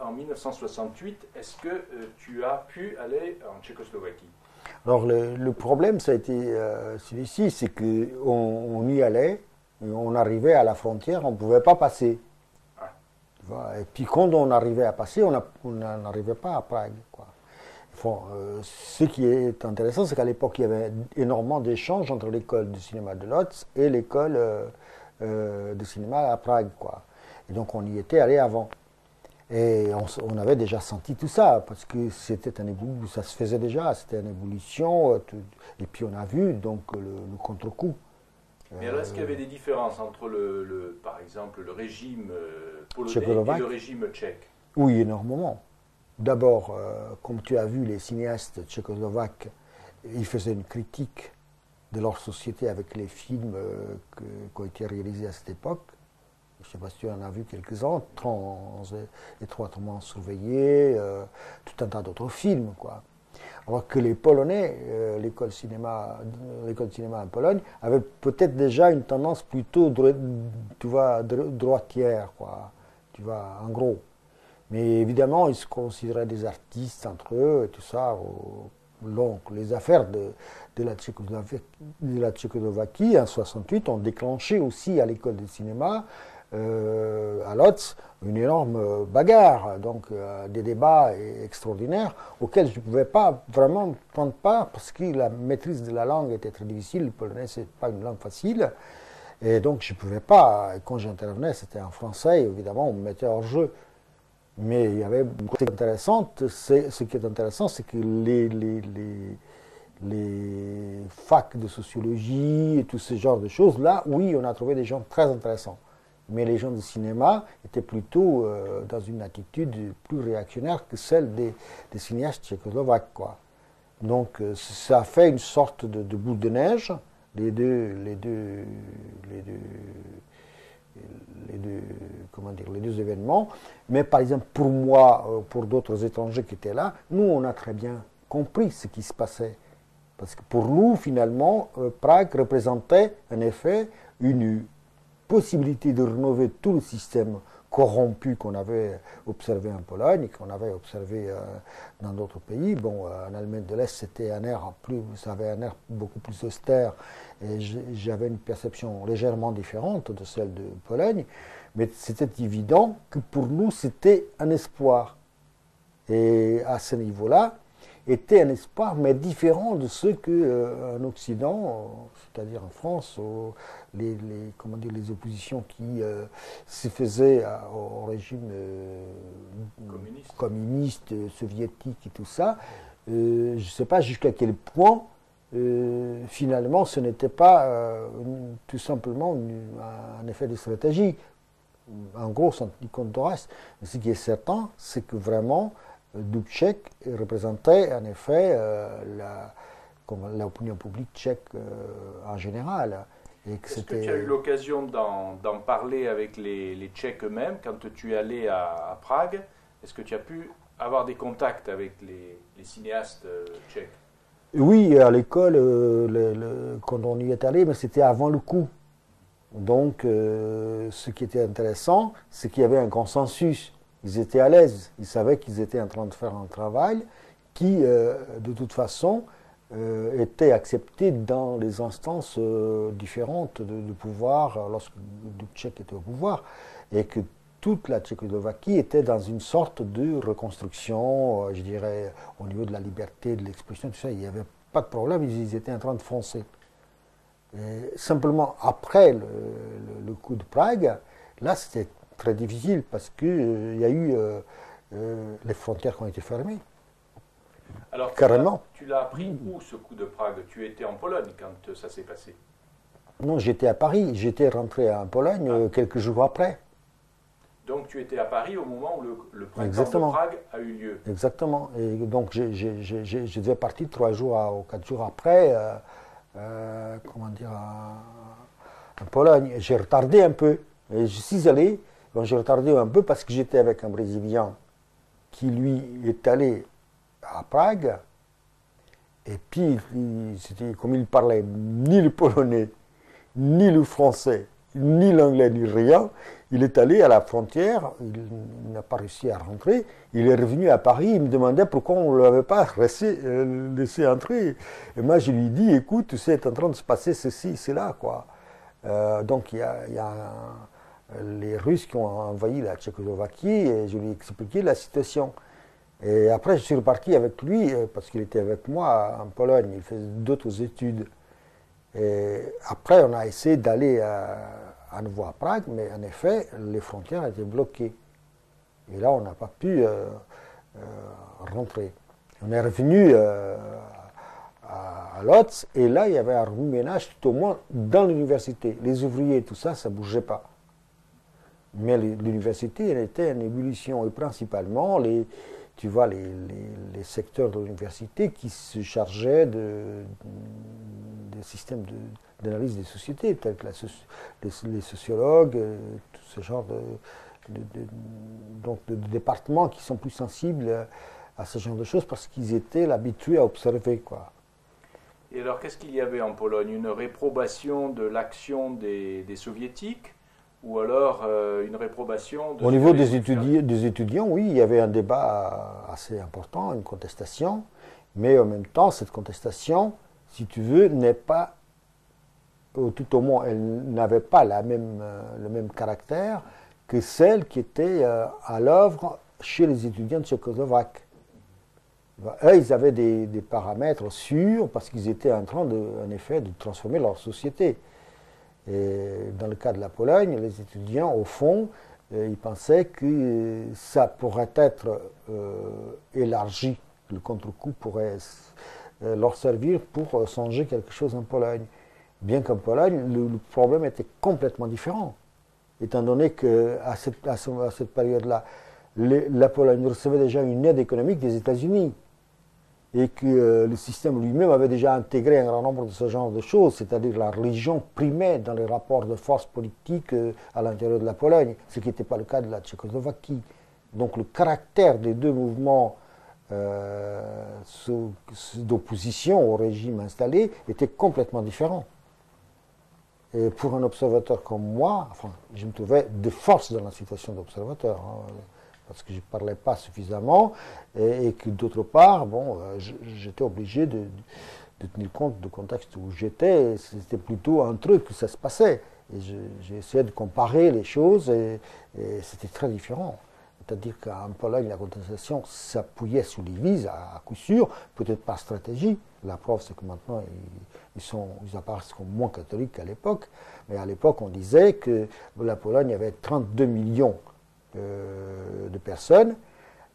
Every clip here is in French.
en 1968, est-ce que tu as pu aller en Tchécoslovaquie? Alors le problème, ça a été celui-ci, c'est qu'on y allait, on arrivait à la frontière, on ne pouvait pas passer. Ah. Tu vois, et puis quand on arrivait à passer, on n'arrivait pas à Prague, quoi. Bon, ce qui est intéressant, c'est qu'à l'époque, il y avait énormément d'échanges entre l'école de cinéma de Lodz et l'école de cinéma à Prague, quoi. Et donc on y était allé avant. Et on avait déjà senti tout ça, parce que c'était ça se faisait déjà, c'était une évolution, et puis on a vu donc le contre-coup. Mais alors, est-ce qu'il y avait des différences entre, par exemple, le régime polonais et le régime tchèque? Oui, énormément. D'abord, comme tu as vu, les cinéastes tchécoslovaques, ils faisaient une critique de leur société avec les films qui ont été réalisés à cette époque. Je ne sais pas si tu en as vu quelques-uns, Trans, étroitement surveillés, tout un tas d'autres films, quoi. Alors que les Polonais, l'école de cinéma en Pologne, avait peut-être déjà une tendance plutôt, tu vois, droitière, quoi. Tu vois, en gros. Mais évidemment, ils se considéraient des artistes entre eux et tout ça. Donc, les affaires de la Tchécoslovaquie en 68 ont déclenché aussi à l'école de cinéma à Lodz une énorme bagarre, donc des débats extraordinaires auxquels je ne pouvais pas vraiment prendre part parce que la maîtrise de la langue était très difficile. Le polonais, ce n'est pas une langue facile. Et donc, je ne pouvais pas. Et quand j'intervenais, c'était en français. Évidemment, on me mettait hors jeu. Mais il y avait une chose intéressante. Ce qui est intéressant, c'est que les facs de sociologie et tout ce genre de choses, là, oui, on a trouvé des gens très intéressants. Mais les gens du cinéma étaient plutôt dans une attitude plus réactionnaire que celle des cinéastes tchécoslovaques, quoi. Donc ça a fait une sorte de boule de neige, les deux événements. Mais par exemple, pour moi, pour d'autres étrangers qui étaient là, nous, on a très bien compris ce qui se passait. Parce que pour nous, finalement, Prague représentait en effet une possibilité de rénover tout le système corrompu qu'on avait observé en Pologne et qu'on avait observé dans d'autres pays. Bon, en Allemagne de l'Est, c'était ça avait un air beaucoup plus austère et j'avais une perception légèrement différente de celle de Pologne, mais c'était évident que pour nous, c'était un espoir. Et à ce niveau-là, était un espoir, mais différent de ce qu'en Occident, c'est-à-dire en France, les oppositions qui se faisaient au régime communiste, soviétique et tout ça, je ne sais pas jusqu'à quel point, finalement, ce n'était pas tout simplement un effet de stratégie. En gros, sans tenir compte du reste. Mais ce qui est certain, c'est que vraiment, Dubček représentait en effet l'opinion publique tchèque en général. Est-ce que tu as eu l'occasion d'en parler avec les Tchèques eux-mêmes quand tu es allé à Prague? Est-ce que tu as pu avoir des contacts avec les cinéastes tchèques? Oui, à l'école, quand on y est allé, mais c'était avant le coup. Donc, ce qui était intéressant, c'est qu'il y avait un consensus. Ils étaient à l'aise, ils savaient qu'ils étaient en train de faire un travail qui, de toute façon, était accepté dans les instances différentes de pouvoir lorsque Dubček était au pouvoir, et que toute la Tchécoslovaquie était dans une sorte de reconstruction, je dirais, au niveau de la liberté, de l'expression, tout ça. Il n'y avait pas de problème, ils étaient en train de foncer. Et simplement, après le coup de Prague, là, c'était très difficile parce qu'il y a eu les frontières qui ont été fermées. Alors, carrément. Tu l'as appris où, ce coup de Prague? Tu étais en Pologne quand ça s'est passé? Non, j'étais à Paris. J'étais rentré en Pologne quelques jours après. Donc tu étais à Paris au moment où le printemps de Prague a eu lieu? Exactement. Et donc je devais partir 3 jours ou 4 jours après, en Pologne. J'ai retardé un peu. Et je suis allé, donc j'ai retardé un peu parce que j'étais avec un Brésilien qui, lui, est allé à Prague. Et puis, c'était comme il parlait ni le polonais, ni le français, ni l'anglais, ni rien. il est allé à la frontière, il n'a pas réussi à rentrer, il est revenu à Paris, il me demandait pourquoi on ne l'avait pas laissé entrer. Et moi je lui ai dit, écoute, tu sais, c'est en train de se passer ceci, cela, quoi. Donc il y a les Russes qui ont envahi la Tchécoslovaquie et je lui ai expliqué la situation. Et après je suis reparti avec lui, parce qu'il était avec moi en Pologne, il faisait d'autres études. Et après on a essayé d'aller à nouveau à Prague, mais en effet, les frontières étaient bloquées. Et là, on n'a pas pu rentrer. On est revenu à Lodz, et là, il y avait un remue-ménage tout au moins dans l'université. Les ouvriers et tout ça, ça ne bougeait pas. Mais l'université, elle était en ébullition, et principalement, tu vois, les secteurs de l'université qui se chargeaient des systèmes d'analyse des sociétés, tels que les sociologues, tout ce genre de départements qui sont plus sensibles à ce genre de choses parce qu'ils étaient habitués à observer, quoi. Et alors, qu'est-ce qu'il y avait en Pologne? Une réprobation de l'action des soviétiques ou alors une réprobation de... Au niveau des étudiants, oui, il y avait un débat assez important, une contestation, mais en même temps, cette contestation, si tu veux, n'est pas, tout au moins, elle n'avait pas le même caractère que celle qui était à l'œuvre chez les étudiants tchécoslovaques. Eux, ils avaient des paramètres sûrs parce qu'ils étaient en train, en effet, de transformer leur société. Et dans le cas de la Pologne, les étudiants, au fond, ils pensaient que ça pourrait être élargi, le contre-coup pourrait leur servir pour changer quelque chose en Pologne. Bien qu'en Pologne, le problème était complètement différent, étant donné qu'à cette période-là, la Pologne recevait déjà une aide économique des États-Unis et que le système lui-même avait déjà intégré un grand nombre de ce genre de choses, c'est-à-dire la religion primait dans les rapports de force politiques à l'intérieur de la Pologne, ce qui n'était pas le cas de la Tchécoslovaquie. Donc le caractère des deux mouvements d'opposition au régime installé était complètement différent. Et pour un observateur comme moi, enfin, je me trouvais de force dans la situation d'observateur, hein, parce que je ne parlais pas suffisamment, et que d'autre part, bon, j'étais obligé de tenir compte du contexte où j'étais. C'était plutôt entre eux que ça se passait. Et j'ai essayé de comparer les choses, et c'était très différent. C'est-à-dire qu'en Pologne, la contestation s'appuyait sur les vises, à coup sûr, peut-être par stratégie. La preuve, c'est que maintenant, ils apparaissent comme moins catholiques qu'à l'époque. Mais à l'époque, on disait que la Pologne avait 32 millions de personnes,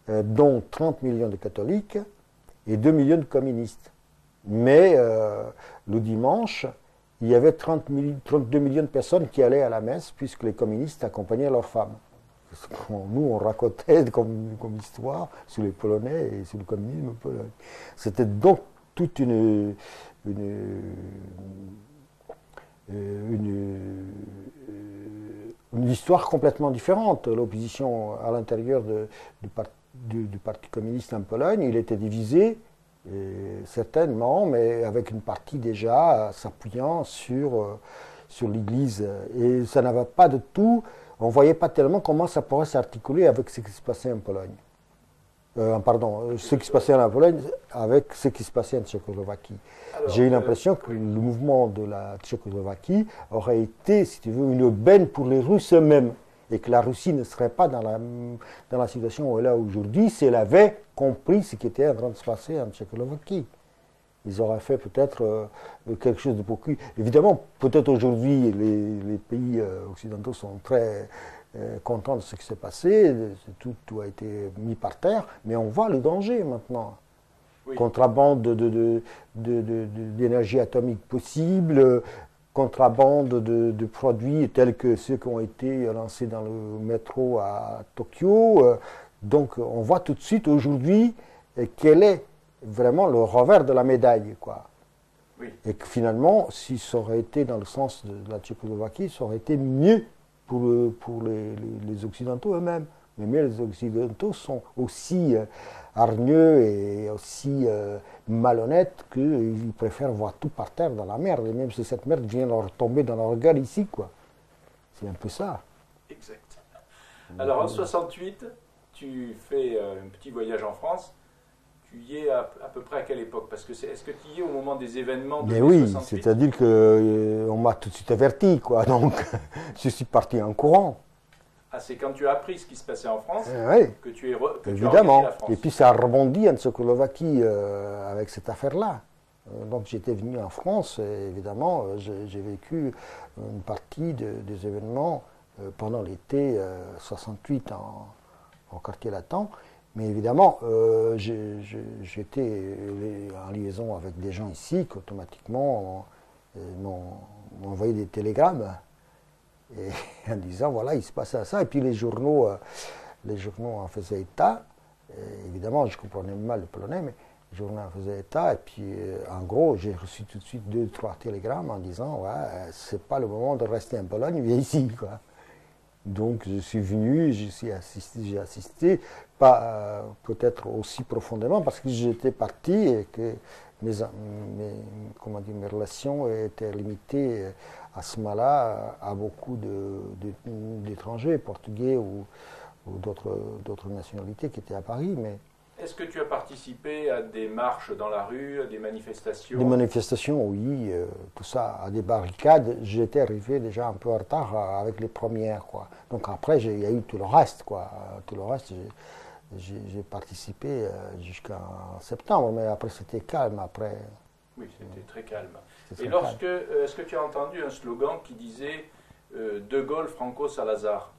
dont 30 millions de catholiques et 2 millions de communistes. Mais le dimanche, il y avait 32 millions de personnes qui allaient à la messe, puisque les communistes accompagnaient leurs femmes. Nous, on racontait comme histoire sur les Polonais et sur le communisme polonais. C'était donc toute une histoire complètement différente. L'opposition à l'intérieur du Parti communiste en Pologne, il était divisé, certainement, mais avec une partie déjà s'appuyant sur l'Église. Et ça n'avait pas de tout. On ne voyait pas tellement comment ça pourrait s'articuler avec ce qui se passait en Pologne. Ce qui se passait en Pologne avec ce qui se passait en Tchécoslovaquie. J'ai eu l'impression que le mouvement de la Tchécoslovaquie aurait été, si tu veux, une aubaine pour les Russes eux-mêmes. Et que la Russie ne serait pas dans la situation où elle est aujourd'hui si elle avait compris ce qui était en train de se passer en Tchécoslovaquie. Ils auraient fait peut-être quelque chose de beaucoup. Évidemment, peut-être aujourd'hui, les pays occidentaux sont très contents de ce qui s'est passé, tout a été mis par terre, mais on voit le danger maintenant. Oui. Contrabande d'énergie atomique possible, contrabande de produits tels que ceux qui ont été lancés dans le métro à Tokyo. Donc on voit tout de suite aujourd'hui quel est vraiment le revers de la médaille, quoi. Oui. Et que finalement, si ça aurait été dans le sens de la Tchécoslovaquie, ça aurait été mieux pour les Occidentaux eux-mêmes. Mais les Occidentaux sont aussi hargneux et aussi malhonnêtes qu'ils préfèrent voir tout par terre dans la merde, et même si cette merde vient leur tomber dans leur regard ici, quoi. C'est un peu ça. Exact. Alors en 68, tu fais un petit voyage en France. Tu y es à peu près à quelle époque? Parce que est-ce que tu y es au moment des événements de Mais mai oui, 68? c'est-à-dire qu'on m'a tout de suite averti, quoi. Donc, je suis parti en courant. Ah, c'est quand tu as appris ce qui se passait en France Oui, que tu as évidemment. la France. Et puis, ça a rebondi en Tchécoslovaquie avec cette affaire-là. Donc, j'étais venu en France et évidemment, j'ai vécu une partie des événements pendant l'été 68 au quartier latin. Mais évidemment, j'étais en liaison avec des gens ici qui automatiquement m'ont envoyé des télégrammes et, en disant voilà, il se passe ça. Et puis les journaux en faisaient état. Et évidemment, je comprenais mal le polonais, mais les journaux en faisaient état. Et puis, en gros, j'ai reçu tout de suite 2-3 télégrammes en disant ouais, c'est pas le moment de rester en Pologne, viens ici, quoi. Donc je suis venu, j'ai assisté, pas peut-être aussi profondément parce que j'étais parti et que mes relations étaient limitées à ce moment-là à beaucoup d'étrangers, portugais ou d'autres nationalités qui étaient à Paris. Mais est-ce que tu as participé à des marches dans la rue, à des manifestations? Des manifestations, oui, tout ça, à des barricades. J'étais arrivé déjà un peu en retard avec les premières, quoi. Donc après, il y a eu tout le reste, quoi. Tout le reste, j'ai participé jusqu'en septembre, mais après c'était calme. Après. Oui, c'était très calme. Et est-ce que tu as entendu un slogan qui disait De Gaulle, Franco, Salazar?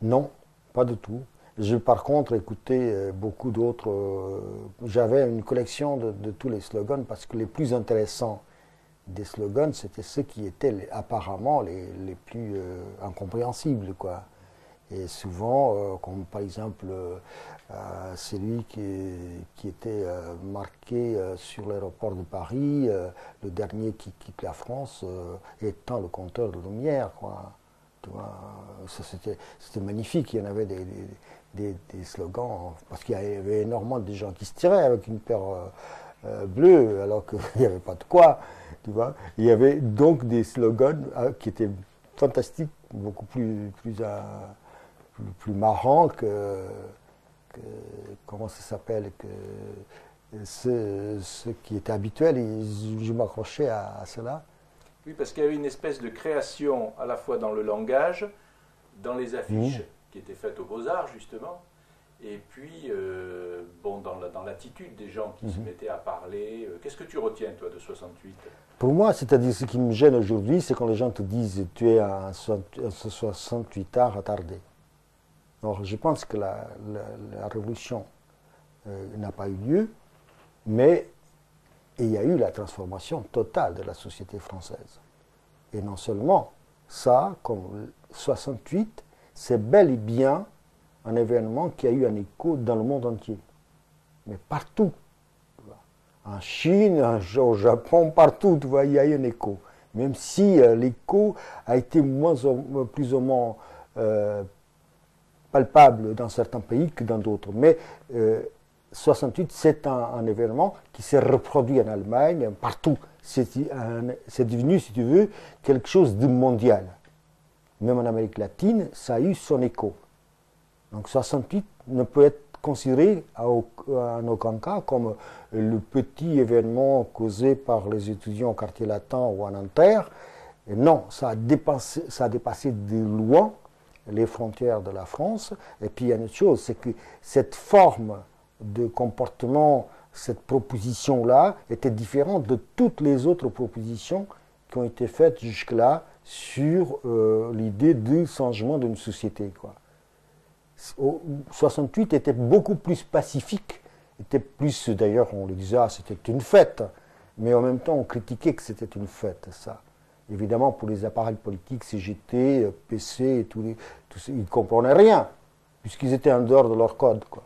Non, pas du tout. J'ai par contre écouté beaucoup d'autres. J'avais une collection de tous les slogans parce que les plus intéressants des slogans, c'était ceux qui étaient apparemment les plus incompréhensibles, quoi. Et souvent, comme par exemple celui qui était marqué sur l'aéroport de Paris, le dernier qui quitte la France, étant le compteur de lumière, quoi. Tu vois, c'était magnifique. Il y en avait des slogans, parce qu'il y avait énormément de gens qui se tiraient avec une paire bleue, alors qu'il n'y avait pas de quoi, tu vois. Il y avait donc des slogans qui étaient fantastiques, beaucoup plus marrants comment ça s'appelle, que ceux qui étaient habituels, et je m'accrochais à cela. Oui, parce qu'il y avait une espèce de création à la fois dans le langage, dans les affiches qui étaient faites aux Beaux-Arts, justement, et puis dans l'attitude des gens qui se mettaient à parler. Qu'est-ce que tu retiens, toi, de 68? Pour moi, c'est-à-dire ce qui me gêne aujourd'hui, c'est quand les gens te disent tu es un 68 ans retardé. Alors, je pense que la révolution n'a pas eu lieu, mais il y a eu la transformation totale de la société française. Et non seulement ça, comme 68, c'est bel et bien un événement qui a eu un écho dans le monde entier. Mais partout. En Chine, au Japon, partout, tu vois, il y a eu un écho. Même si l'écho a été plus ou moins palpable dans certains pays que dans d'autres. Mais 68, c'est un événement qui s'est reproduit en Allemagne, partout. C'est devenu, si tu veux, quelque chose de mondial. Même en Amérique latine, ça a eu son écho. Donc 68 ne peut être considéré en aucun cas comme le petit événement causé par les étudiants au quartier latin ou à Nanterre. Et non, ça a dépassé de loin les frontières de la France. Et puis il y a une autre chose, c'est que cette forme de comportement, cette proposition-là, était différente de toutes les autres propositions qui ont été faites jusque-là sur l'idée du changement d'une société, quoi. 68 était beaucoup plus pacifique, était plus, d'ailleurs on le disait, c'était une fête, mais en même temps on critiquait que c'était une fête, ça. Évidemment pour les appareils politiques, CGT, PC, ils ne comprenaient rien, puisqu'ils étaient en dehors de leur code, quoi,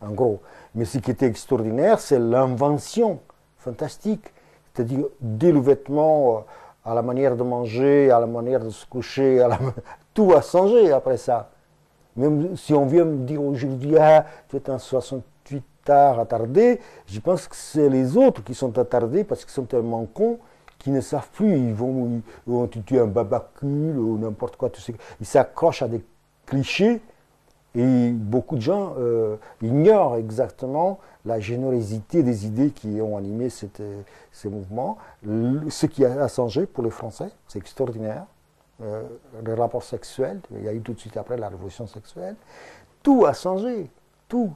en gros. Mais ce qui était extraordinaire, c'est l'invention fantastique, c'est-à-dire dès le vêtement, à la manière de manger, à la manière de se coucher, tout a changé après ça. Même si on vient me dire aujourd'hui, ah, tu es un 68 ans attardé, je pense que c'est les autres qui sont attardés parce qu'ils sont tellement cons qui ne savent plus, ils vont tuer un babacule ou n'importe quoi, tout ça. Ils s'accrochent à des clichés et beaucoup de gens ignorent exactement la générosité des idées qui ont animé ces mouvements. Ce qui a changé pour les Français, c'est extraordinaire. Les rapports sexuels, il y a eu tout de suite après la révolution sexuelle, tout a changé, tout.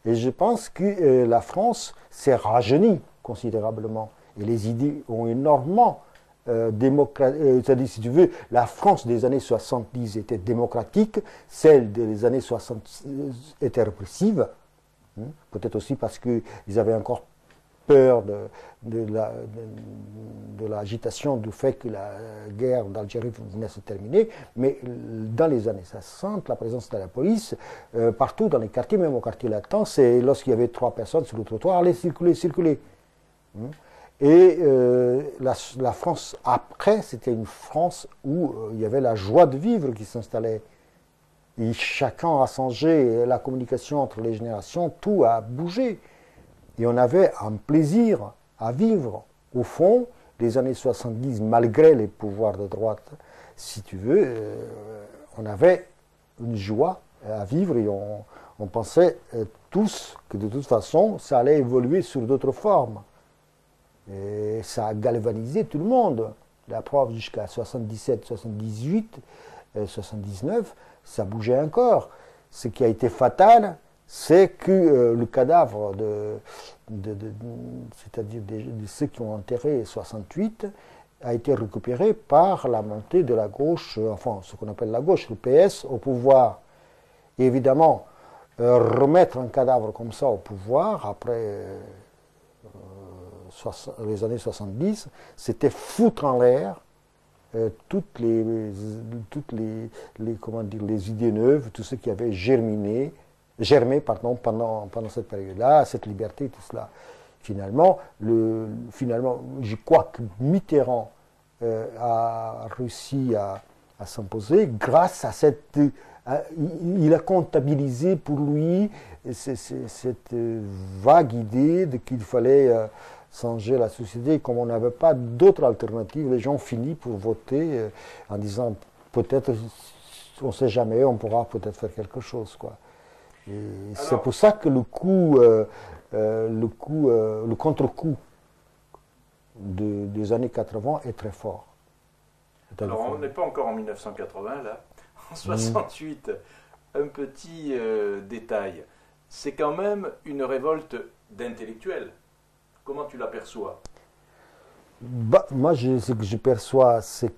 Et je pense que la France s'est rajeunie considérablement. Et les idées ont énormément c'est-à-dire, si tu veux, la France des années 70 était démocratique, celle des années 60 était répressive, peut-être aussi parce qu'ils avaient encore peur de l'agitation du fait que la guerre d'Algérie venait se terminer, mais dans les années 60, la présence de la police, partout dans les quartiers, même au quartier latin, c'est lorsqu'il y avait 3 personnes sur le trottoir, allez circuler. Et la France après, c'était une France où il y avait la joie de vivre qui s'installait. Et chacun a changé, la communication entre les générations, tout a bougé. Et on avait un plaisir à vivre. Au fond, les années 70, malgré les pouvoirs de droite, si tu veux, on avait une joie à vivre et on pensait tous que de toute façon, ça allait évoluer sur d'autres formes. Et ça a galvanisé tout le monde. La preuve, jusqu'à 77, 78, 79, ça bougeait encore. Ce qui a été fatal, c'est que le cadavre c'est-à-dire de ceux qui ont enterré 68 a été récupéré par la montée de la gauche, enfin ce qu'on appelle la gauche, le PS, au pouvoir. Et évidemment, remettre un cadavre comme ça au pouvoir, après les années 70, c'était foutre en l'air toutes les comment dire, les idées neuves, tout ce qui avait germé pendant cette période-là, cette liberté, tout cela. Finalement, je crois que Mitterrand a réussi à s'imposer grâce à cette... il a comptabilisé pour lui cette vague idée qu'il fallait changer la société. Comme on n'avait pas d'autre alternative, les gens finissent pour voter en disant peut-être, on ne sait jamais, on pourra peut-être faire quelque chose, quoi. C'est pour ça que le contre-coup des années 80 est très fort. Alors on n'est pas encore en 1980 là. En 68, un petit détail, c'est quand même une révolte d'intellectuels. Comment tu l'aperçois? Moi, ce que je perçois, c'est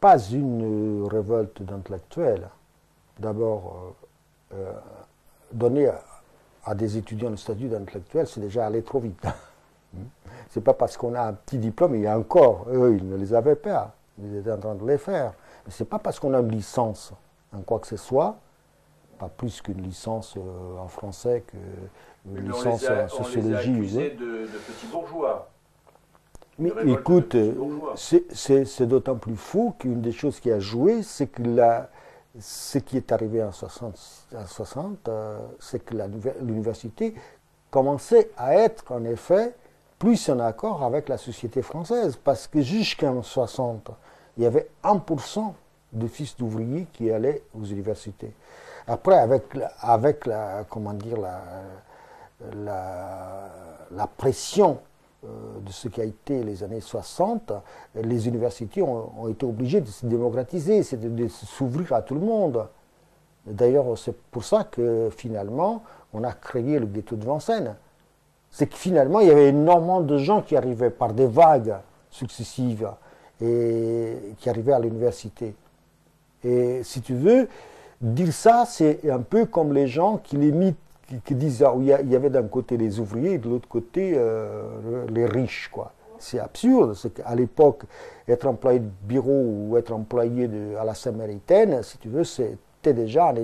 pas une révolte d'intellectuels. D'abord, donner à des étudiants le statut d'intellectuel, c'est déjà aller trop vite. C'est pas parce qu'on a un petit diplôme, il y a encore, eux, ils ne les avaient pas, ils étaient en train de les faire. Mais c'est pas parce qu'on a une licence en quoi que ce soit, pas plus qu'une licence en français qu'une licence en sociologie. On les a accusés de petits bourgeois. Mais écoute, c'est d'autant plus fou qu'une des choses qui a joué, c'est que ce qui est arrivé en 60, c'est que l'université commençait à être en effet plus en accord avec la société française. Parce que jusqu'en 60, il y avait 1% de fils d'ouvriers qui allaient aux universités. Après, avec la pression de ce qui a été les années 60, les universités ont été obligées de se démocratiser, de s'ouvrir à tout le monde. D'ailleurs, c'est pour ça que finalement, on a créé le ghetto de Vincennes. C'est que finalement, il y avait énormément de gens qui arrivaient par des vagues successives et qui arrivaient à l'université. Et si tu veux, dire ça, c'est un peu comme les gens qui disent il y avait d'un côté les ouvriers et de l'autre côté les riches, quoi. C'est absurde. C'est qu'à l'époque, être employé de bureau ou être employé à la Samaritaine, si tu veux, c'était déjà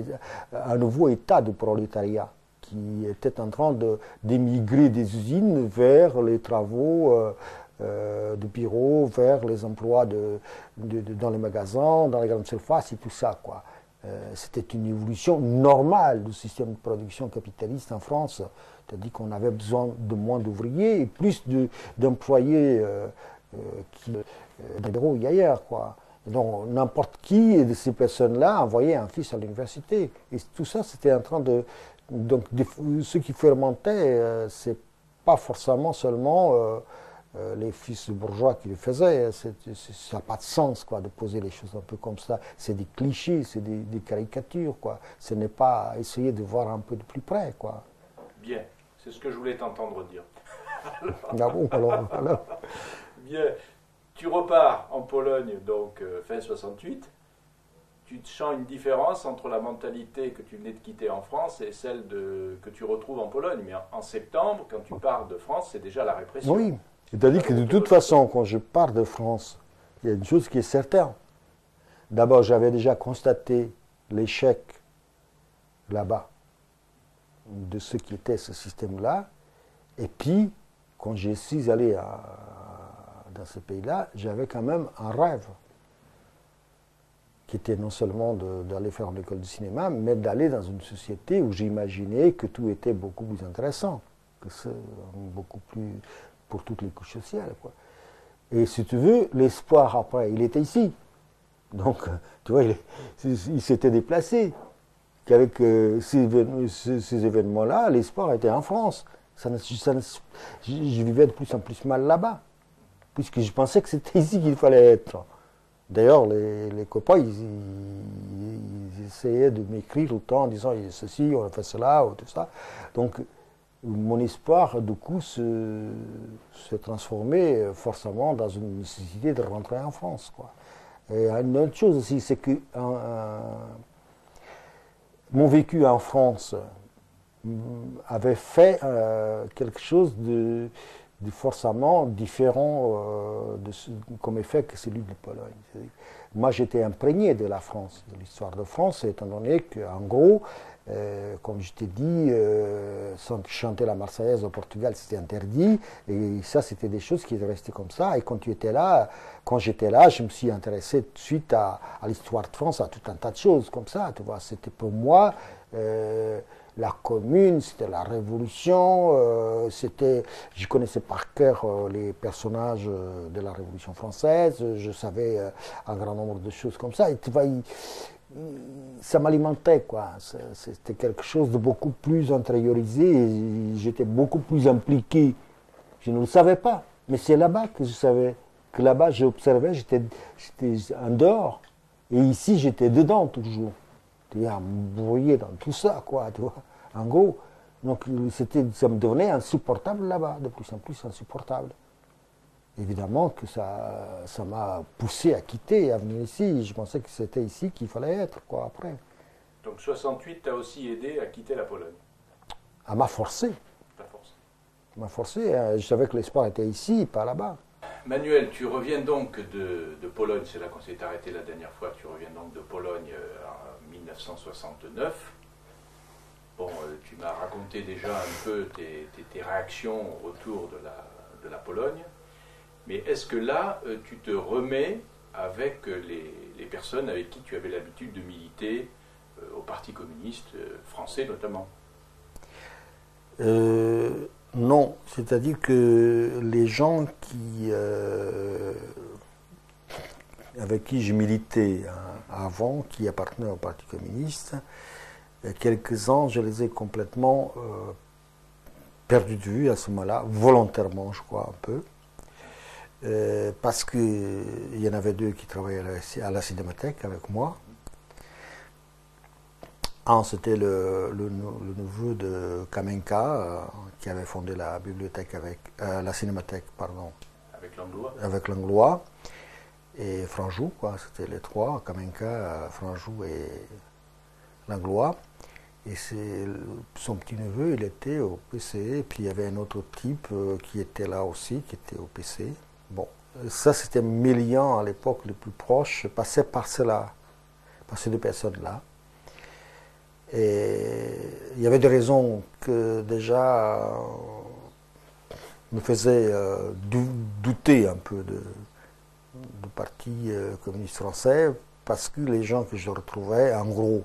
un nouveau état de prolétariat qui était en train d'émigrer des usines vers les travaux de bureau, vers les emplois dans les magasins, dans les grandes surfaces et tout ça, quoi. C'était une évolution normale du système de production capitaliste en France. C'est-à-dire qu'on avait besoin de moins d'ouvriers et plus d'employés qui débrouillent ailleurs, quoi. Donc n'importe qui de ces personnes-là envoyait un fils à l'université. Et tout ça, c'était en train de... Donc ce qui fermentait, c'est pas forcément seulement les fils de bourgeois qui le faisaient. Ça n'a pas de sens, quoi, de poser les choses un peu comme ça. C'est des clichés, c'est des caricatures, quoi. Ce n'est pas essayer de voir un peu de plus près, quoi. Bien, c'est ce que je voulais t'entendre dire. Ah bon, alors. Bien, tu repars en Pologne, donc fin 68. Tu te sens une différence entre la mentalité que tu venais de quitter en France et celle que tu retrouves en Pologne. Mais en septembre, quand tu pars de France, c'est déjà la répression. Oui, c'est-à-dire que de toute façon, quand je pars de France, il y a une chose qui est certaine. D'abord, j'avais déjà constaté l'échec là-bas de ce qui était ce système-là. Et puis, quand je suis allé dans ce pays-là, j'avais quand même un rêve qui était non seulement d'aller faire une école de cinéma, mais d'aller dans une société où j'imaginais que tout était beaucoup plus intéressant, que c'est beaucoup plus pour toutes les couches sociales, quoi. Et si tu veux, l'espoir après, il était ici. Donc, tu vois, il s'était déplacé. Qu'avec ces événements-là, l'espoir était en France. Je vivais de plus en plus mal là-bas, puisque je pensais que c'était ici qu'il fallait être. D'ailleurs, les copains, ils essayaient de m'écrire tout le temps en disant ceci, on a fait cela, ou tout ça. Donc, mon espoir, du coup, se transformait forcément dans une nécessité de rentrer en France, quoi. Et une autre chose aussi, c'est que mon vécu en France avait fait quelque chose de forcément différent comme effet que celui de Pologne. Moi, j'étais imprégné de la France, de l'histoire de France, étant donné qu'en gros, comme je t'ai dit, chanter la Marseillaise au Portugal, c'était interdit, et ça, c'était des choses qui étaient restées comme ça. Et quand j'étais là, je me suis intéressé tout de suite à l'histoire de France, à tout un tas de choses comme ça. Tu vois, c'était pour moi la Commune, c'était la Révolution, je connaissais par cœur les personnages de la Révolution française, je savais un grand nombre de choses comme ça. Et tu vois, ça m'alimentait, quoi. C'était quelque chose de beaucoup plus intériorisé et j'étais beaucoup plus impliqué. Je ne le savais pas, mais c'est là-bas que je savais, que là-bas j'observais, j'étais en dehors. Et ici, j'étais dedans toujours. Tu à me brouiller dans tout ça, quoi, tu vois, en gros. Donc, ça me devenait insupportable là-bas, de plus en plus insupportable. Évidemment que ça m'a poussé à quitter, à venir ici. Je pensais que c'était ici qu'il fallait être, quoi, après. Donc 68 t'a aussi aidé à quitter la Pologne. Elle m'a forcé. T'as forcé. Elle m'a forcé. Je savais que l'espoir était ici, pas là-bas. Manuel, tu reviens donc de Pologne, c'est là qu'on s'est arrêté la dernière fois, tu reviens donc de Pologne en 1969. Bon, tu m'as raconté déjà un peu tes réactions au retour de la Pologne. Mais est-ce que là, tu te remets avec les personnes avec qui tu avais l'habitude de militer au Parti communiste français notamment? Non, c'est-à-dire que les gens avec qui je militais avant, qui appartenaient au Parti communiste, quelques-uns, je les ai complètement perdus de vue à ce moment-là, volontairement, je crois, un peu. Parce qu'il y en avait deux qui travaillaient à la Cinémathèque avec moi. Un, c'était le neveu de Kamenka, qui avait fondé la bibliothèque la Cinémathèque, pardon. Avec Langlois. Avec Langlois. Et Franjou, quoi, c'était les trois, Kamenka, Franjou et Langlois. Et son petit neveu, il était au PC, et puis il y avait un autre type qui était là aussi, qui était au PC. Bon, ça c'était mes liens à l'époque les plus proches, passaient par cela, par ces deux personnes-là. Et il y avait des raisons que déjà me faisaient douter un peu du Parti communiste français, parce que les gens que je retrouvais, en gros,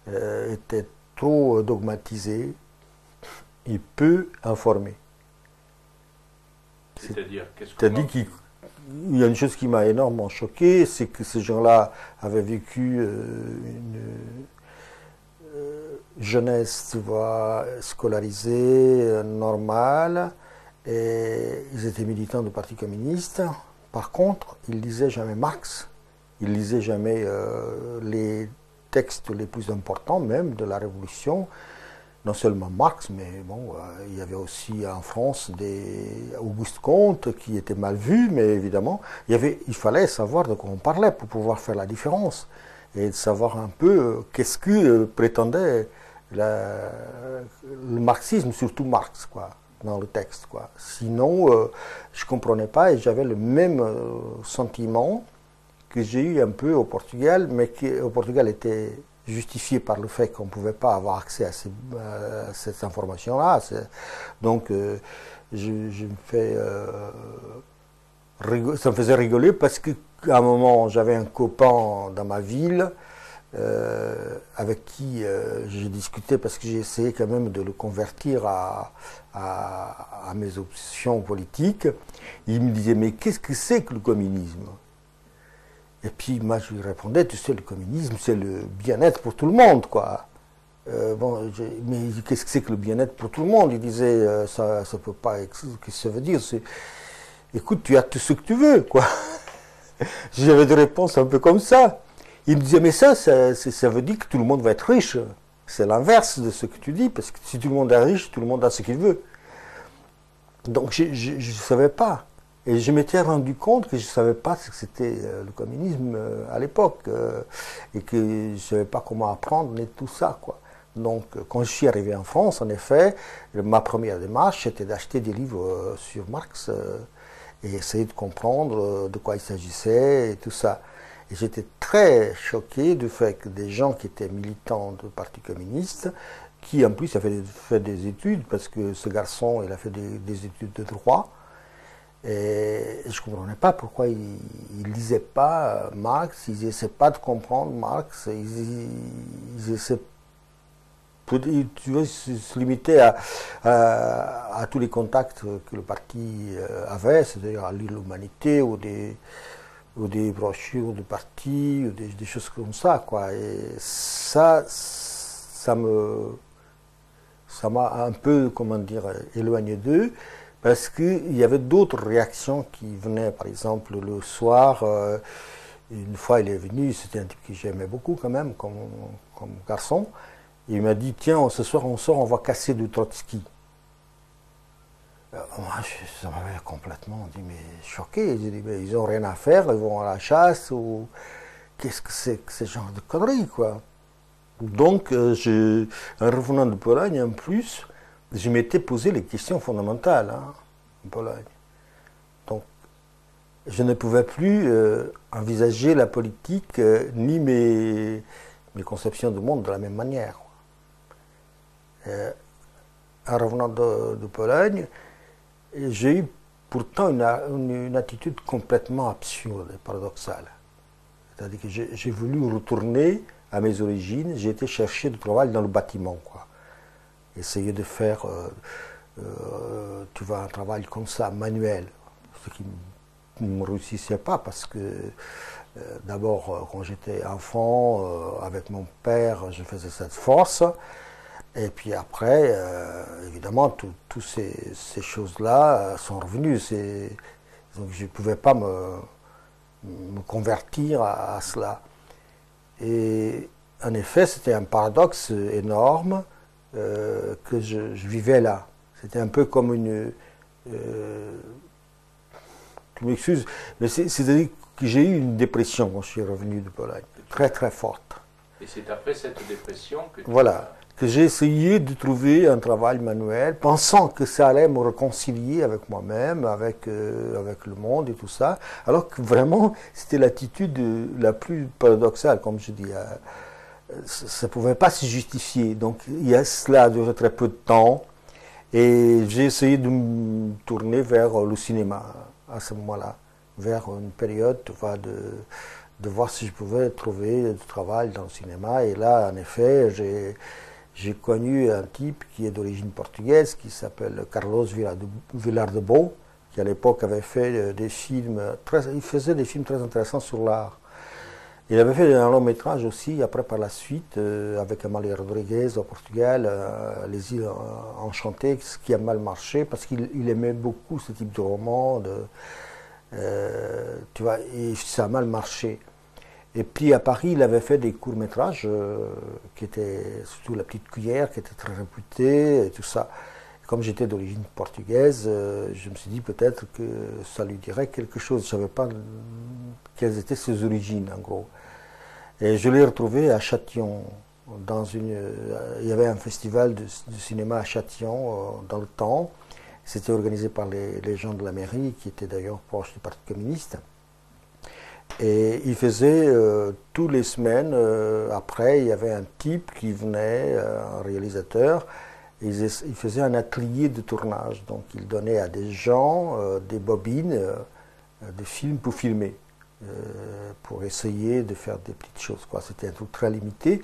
étaient trop dogmatisés et peu informés. C'est-à-dire, qu'est-ce que C'est-à-dire il y a une chose qui m'a énormément choqué, c'est que ces gens-là avaient vécu une jeunesse, tu vois, scolarisée, normale, et ils étaient militants du Parti communiste. Par contre, ils lisaient jamais Marx, ils lisaient jamais les textes les plus importants même de la Révolution. Non seulement Marx, mais bon, il y avait aussi en France des Auguste Comte qui étaient mal vus, mais évidemment, il fallait savoir de quoi on parlait pour pouvoir faire la différence et de savoir un peu qu'est-ce que prétendait le marxisme, surtout Marx, quoi, dans le texte, quoi. Sinon, je ne comprenais pas et j'avais le même sentiment que j'ai eu un peu au Portugal, mais qui au Portugal était justifié par le fait qu'on ne pouvait pas avoir accès à cette information-là. Donc, ça me faisait rigoler parce qu'à un moment, j'avais un copain dans ma ville avec qui j'ai discuté parce que j'ai essayé quand même de le convertir à mes options politiques. Il me disait, mais qu'est-ce que c'est que le communisme ? Et puis moi je lui répondais, tu sais, le communisme c'est le bien-être pour tout le monde, quoi. Mais qu'est-ce que c'est que le bien-être pour tout le monde? Il disait, ça peut pas, qu'est-ce que ça veut dire? Écoute, tu as tout ce que tu veux, quoi. J'avais des réponses un peu comme ça. Il me disait, mais ça veut dire que tout le monde va être riche. C'est l'inverse de ce que tu dis, parce que si tout le monde est riche, tout le monde a ce qu'il veut. Donc je ne savais pas. Et je m'étais rendu compte que je ne savais pas ce que c'était le communisme à l'époque et que je ne savais pas comment apprendre et tout ça, quoi. Donc quand je suis arrivé en France, en effet, ma première démarche c'était d'acheter des livres sur Marx et essayer de comprendre de quoi il s'agissait et tout ça. Et j'étais très choqué du fait que des gens qui étaient militants du Parti communiste, qui en plus avaient fait des études, parce que ce garçon il a fait des études de droit, et je ne comprenais pas pourquoi ils ne lisaient pas Marx, ils n'essaient pas de comprendre Marx, ils essaient, tu veux, se limiter à tous les contacts que le parti avait, c'est-à-dire à lire l'Humanité ou des brochures du parti, ou des choses comme ça, quoi. Et ça m'a un peu, comment dire, éloigné d'eux. Parce qu'il y avait d'autres réactions qui venaient, par exemple, le soir, une fois il est venu, c'était un type que j'aimais beaucoup quand même, comme garçon, il m'a dit, tiens, ce soir on sort, on va casser du Trotsky. Moi, ça m'avait complètement dit, mais choqué, j'ai dit, mais ils n'ont rien à faire, ils vont à la chasse, ou qu'est-ce que c'est que ce genre de conneries, quoi. Donc, en revenant de Pologne, en plus, je m'étais posé les questions fondamentales en Pologne. Donc, je ne pouvais plus envisager la politique ni mes conceptions du monde de la même manière. En revenant de Pologne, j'ai eu pourtant une attitude complètement absurde et paradoxale. C'est-à-dire que j'ai voulu retourner à mes origines, j'ai été chercher du travail dans le bâtiment, quoi. Essayer de faire tu vois, un travail comme ça, manuel, ce qui ne me réussissait pas parce que d'abord quand j'étais enfant avec mon père je faisais cette force et puis après évidemment toutes ces choses-là sont revenues, donc je ne pouvais pas me convertir à cela. Et en effet c'était un paradoxe énorme que je vivais là. C'était un peu comme une... tu m'excuses, mais c'est-à-dire que j'ai eu une dépression quand je suis revenu de Pologne, très très forte. Et c'est après cette dépression que que j'ai essayé de trouver un travail manuel, pensant que ça allait me réconcilier avec moi-même, avec le monde et tout ça, alors que vraiment c'était l'attitude la plus paradoxale, comme je dis. Ça ne pouvait pas se justifier. Donc il y a cela duré très peu de temps et j'ai essayé de me tourner vers le cinéma à ce moment-là, vers une période de voir si je pouvais trouver du travail dans le cinéma. Et là, en effet, j'ai connu un type qui est d'origine portugaise, qui s'appelle Carlos Vilar de Beau, qui à l'époque avait fait des films, il faisait des films très intéressants sur l'art. Il avait fait un long métrage aussi, après par la suite, avec Amália Rodrigues au Portugal, Les îles enchantées, ce qui a mal marché, parce qu'il aimait beaucoup ce type de roman, tu vois, et ça a mal marché. Et puis à Paris, il avait fait des courts-métrages, qui étaient surtout La Petite Cuillère, qui était très réputé, et tout ça. Comme j'étais d'origine portugaise, je me suis dit peut-être que ça lui dirait quelque chose. Je ne savais pas quelles étaient ses origines, en gros. Et je l'ai retrouvé à Châtillon. Il y avait un festival de cinéma à Châtillon dans le temps. C'était organisé par les gens de la mairie, qui étaient d'ailleurs proches du Parti communiste. Et il faisait tous les semaines, après, il y avait un type qui venait, un réalisateur. Il faisait un atelier de tournage, donc il donnait à des gens des bobines de films pour filmer, pour essayer de faire des petites choses. C'était un truc très limité.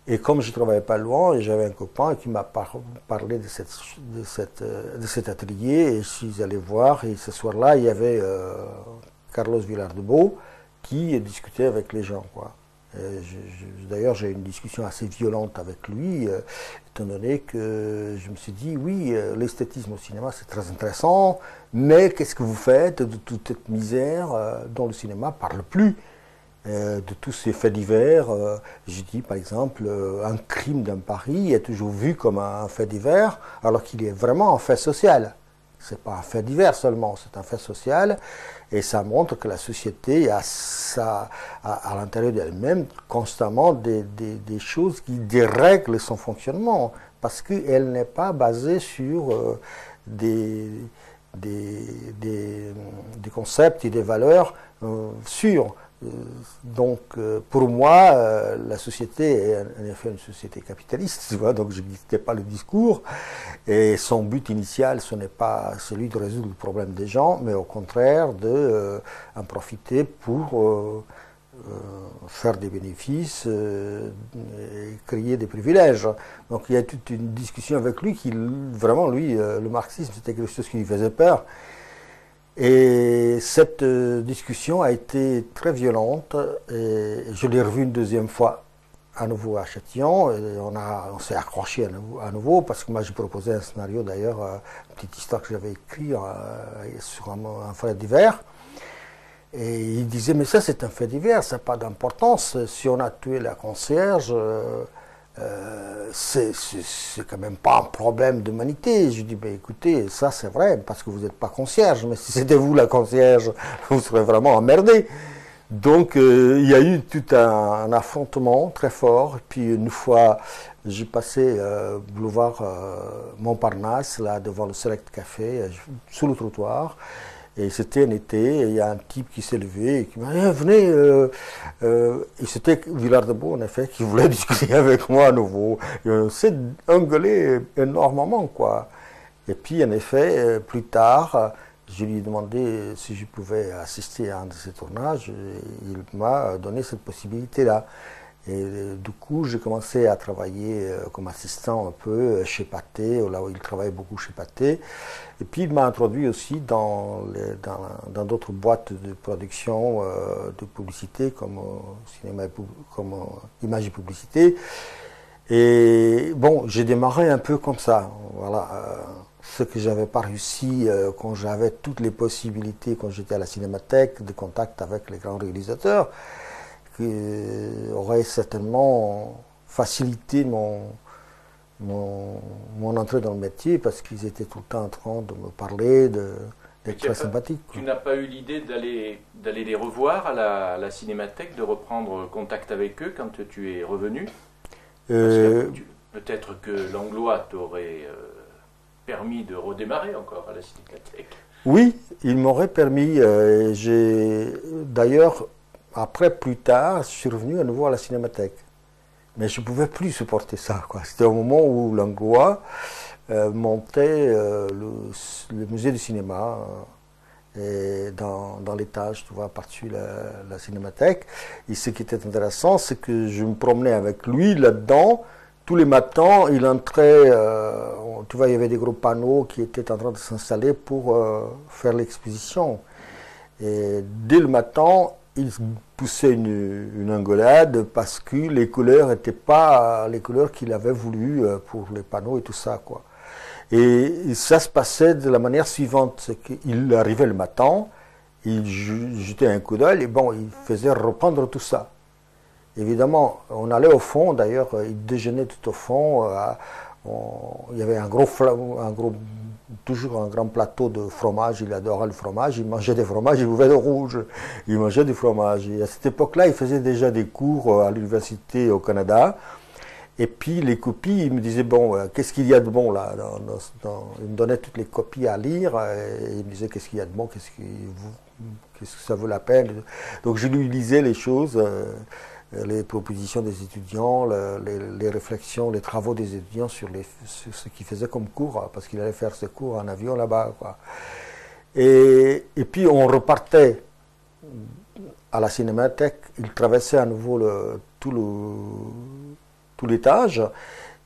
Et comme je ne travaillais pas loin, et j'avais un copain qui m'a parlé de cet atelier, et je suis allé voir, et ce soir-là, il y avait Carlos Vilar-de-Beau qui discutait avec les gens, quoi. D'ailleurs, j'ai eu une discussion assez violente avec lui, étant donné que je me suis dit, oui, l'esthétisme au cinéma, c'est très intéressant, mais qu'est-ce que vous faites de toute cette misère dont le cinéma ne parle plus, de tous ces faits divers. J'ai dit, par exemple, un crime dans Paris est toujours vu comme un fait divers, alors qu'il est vraiment un fait social. Ce n'est pas un fait divers seulement, c'est un fait social. Et ça montre que la société a à l'intérieur d'elle-même constamment des choses qui dérèglent son fonctionnement, parce qu'elle n'est pas basée sur des concepts et des valeurs sûrs. Donc, pour moi, la société est en effet une société capitaliste, tu vois, donc je n'existais pas le discours, et son but initial, ce n'est pas celui de résoudre le problème des gens, mais au contraire d'en profiter pour faire des bénéfices et créer des privilèges. Donc il y a toute une discussion avec lui qui, vraiment, lui, le marxisme, c'était quelque chose qui lui faisait peur. Et cette discussion a été très violente, et je l'ai revue une deuxième fois à nouveau à Châtillon, et on s'est accroché à nouveau, parce que moi j'ai proposé un scénario d'ailleurs, une petite histoire que j'avais écrite sur un fait divers, et il disait, mais ça c'est un fait divers, ça n'a pas d'importance, si on a tué la concierge, c'est quand même pas un problème d'humanité. Je dis, ben écoutez, ça c'est vrai, parce que vous n'êtes pas concierge, mais si c'était vous la concierge, vous serez vraiment emmerdé. Donc il y a eu tout un affrontement très fort. Et puis une fois, j'ai passé boulevard Montparnasse, là devant le Select Café, sous le trottoir. Et c'était un été, et il y a un type qui s'est levé et qui m'a dit, venez, et c'était Vilar-de-Beau, en effet, qui voulait discuter avec moi à nouveau. Et on s'est engueulé énormément, quoi. Et puis, en effet, plus tard, je lui ai demandé si je pouvais assister à un de ces tournages, et il m'a donné cette possibilité-là. Et du coup, j'ai commencé à travailler comme assistant un peu chez Pathé, là où il travaillait beaucoup chez Pathé. Et puis, il m'a introduit aussi dans d'autres boîtes de production de publicité, comme cinéma, comme image et publicité. Et bon, j'ai démarré un peu comme ça. Voilà. Ce que j'avais pas réussi quand j'avais toutes les possibilités, quand j'étais à la Cinémathèque, de contact avec les grands réalisateurs, qui aurait certainement facilité mon entrée dans le métier, parce qu'ils étaient tout le temps en train de me parler, d'être très sympathiques. Tu n'as pas eu l'idée d'aller les revoir à la Cinémathèque, de reprendre contact avec eux quand tu es revenu? Peut-être que l'Anglois t'aurait permis de redémarrer encore à la Cinémathèque. Oui, il m'aurait permis. D'ailleurs, après, plus tard, je suis revenu à nouveau à la Cinémathèque. Mais je ne pouvais plus supporter ça, quoi. C'était au moment où l'Anglois montait le musée du cinéma dans l'étage, tu vois, par-dessus la Cinémathèque. Et ce qui était intéressant, c'est que je me promenais avec lui là-dedans tous les matins, il entrait, tu vois, il y avait des gros panneaux qui étaient en train de s'installer pour faire l'exposition. Et dès le matin, il poussait une engueulade parce que les couleurs n'étaient pas les couleurs qu'il avait voulu pour les panneaux et tout ça, quoi. Et ça se passait de la manière suivante, c'est qu'il arrivait le matin, il jetait un coup d'œil et bon, il faisait reprendre tout ça. Évidemment, on allait au fond, d'ailleurs, il déjeunait tout au fond, il y avait toujours un grand plateau de fromage, il adorait le fromage, il mangeait des fromages, il buvait de rouge, il mangeait du fromage. Et à cette époque-là, il faisait déjà des cours à l'université au Canada. Et puis les copies, il me disait, bon, qu'est-ce qu'il y a de bon là il me donnait toutes les copies à lire, et il me disait, qu'est-ce qu'il y a de bon, qu'est-ce que ça vaut la peine. Donc je lui lisais les choses, les propositions des étudiants, les réflexions, les travaux des étudiants sur ce qu'ils faisaient comme cours, parce qu'il allait faire ses cours en avion là-bas, quoi. Et puis on repartait à la cinémathèque, il traversait à nouveau tout l'étage,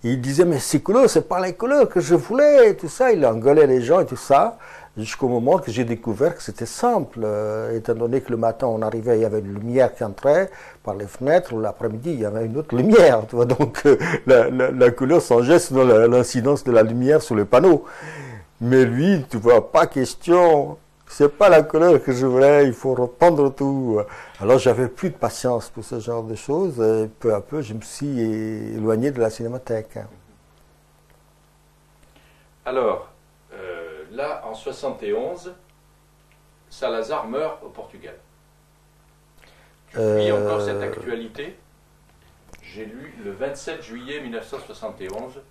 et il disait, mais ces couleurs, c'est pas les couleurs que je voulais, et tout ça, il engueulait les gens et tout ça, jusqu'au moment que j'ai découvert que c'était simple, étant donné que le matin on arrivait, il y avait une lumière qui entrait par les fenêtres, l'après-midi il y avait une autre lumière, tu vois, donc la couleur changeait selon l'incidence de la lumière sur le panneau. Mais lui, tu vois, pas question, c'est pas la couleur que je voulais, il faut reprendre tout. Alors j'avais plus de patience pour ce genre de choses, et peu à peu je me suis éloigné de la cinémathèque. Alors, là, en 71, Salazar meurt au Portugal. Tu suis encore cette actualité? J'ai lu le 27 juillet 1971,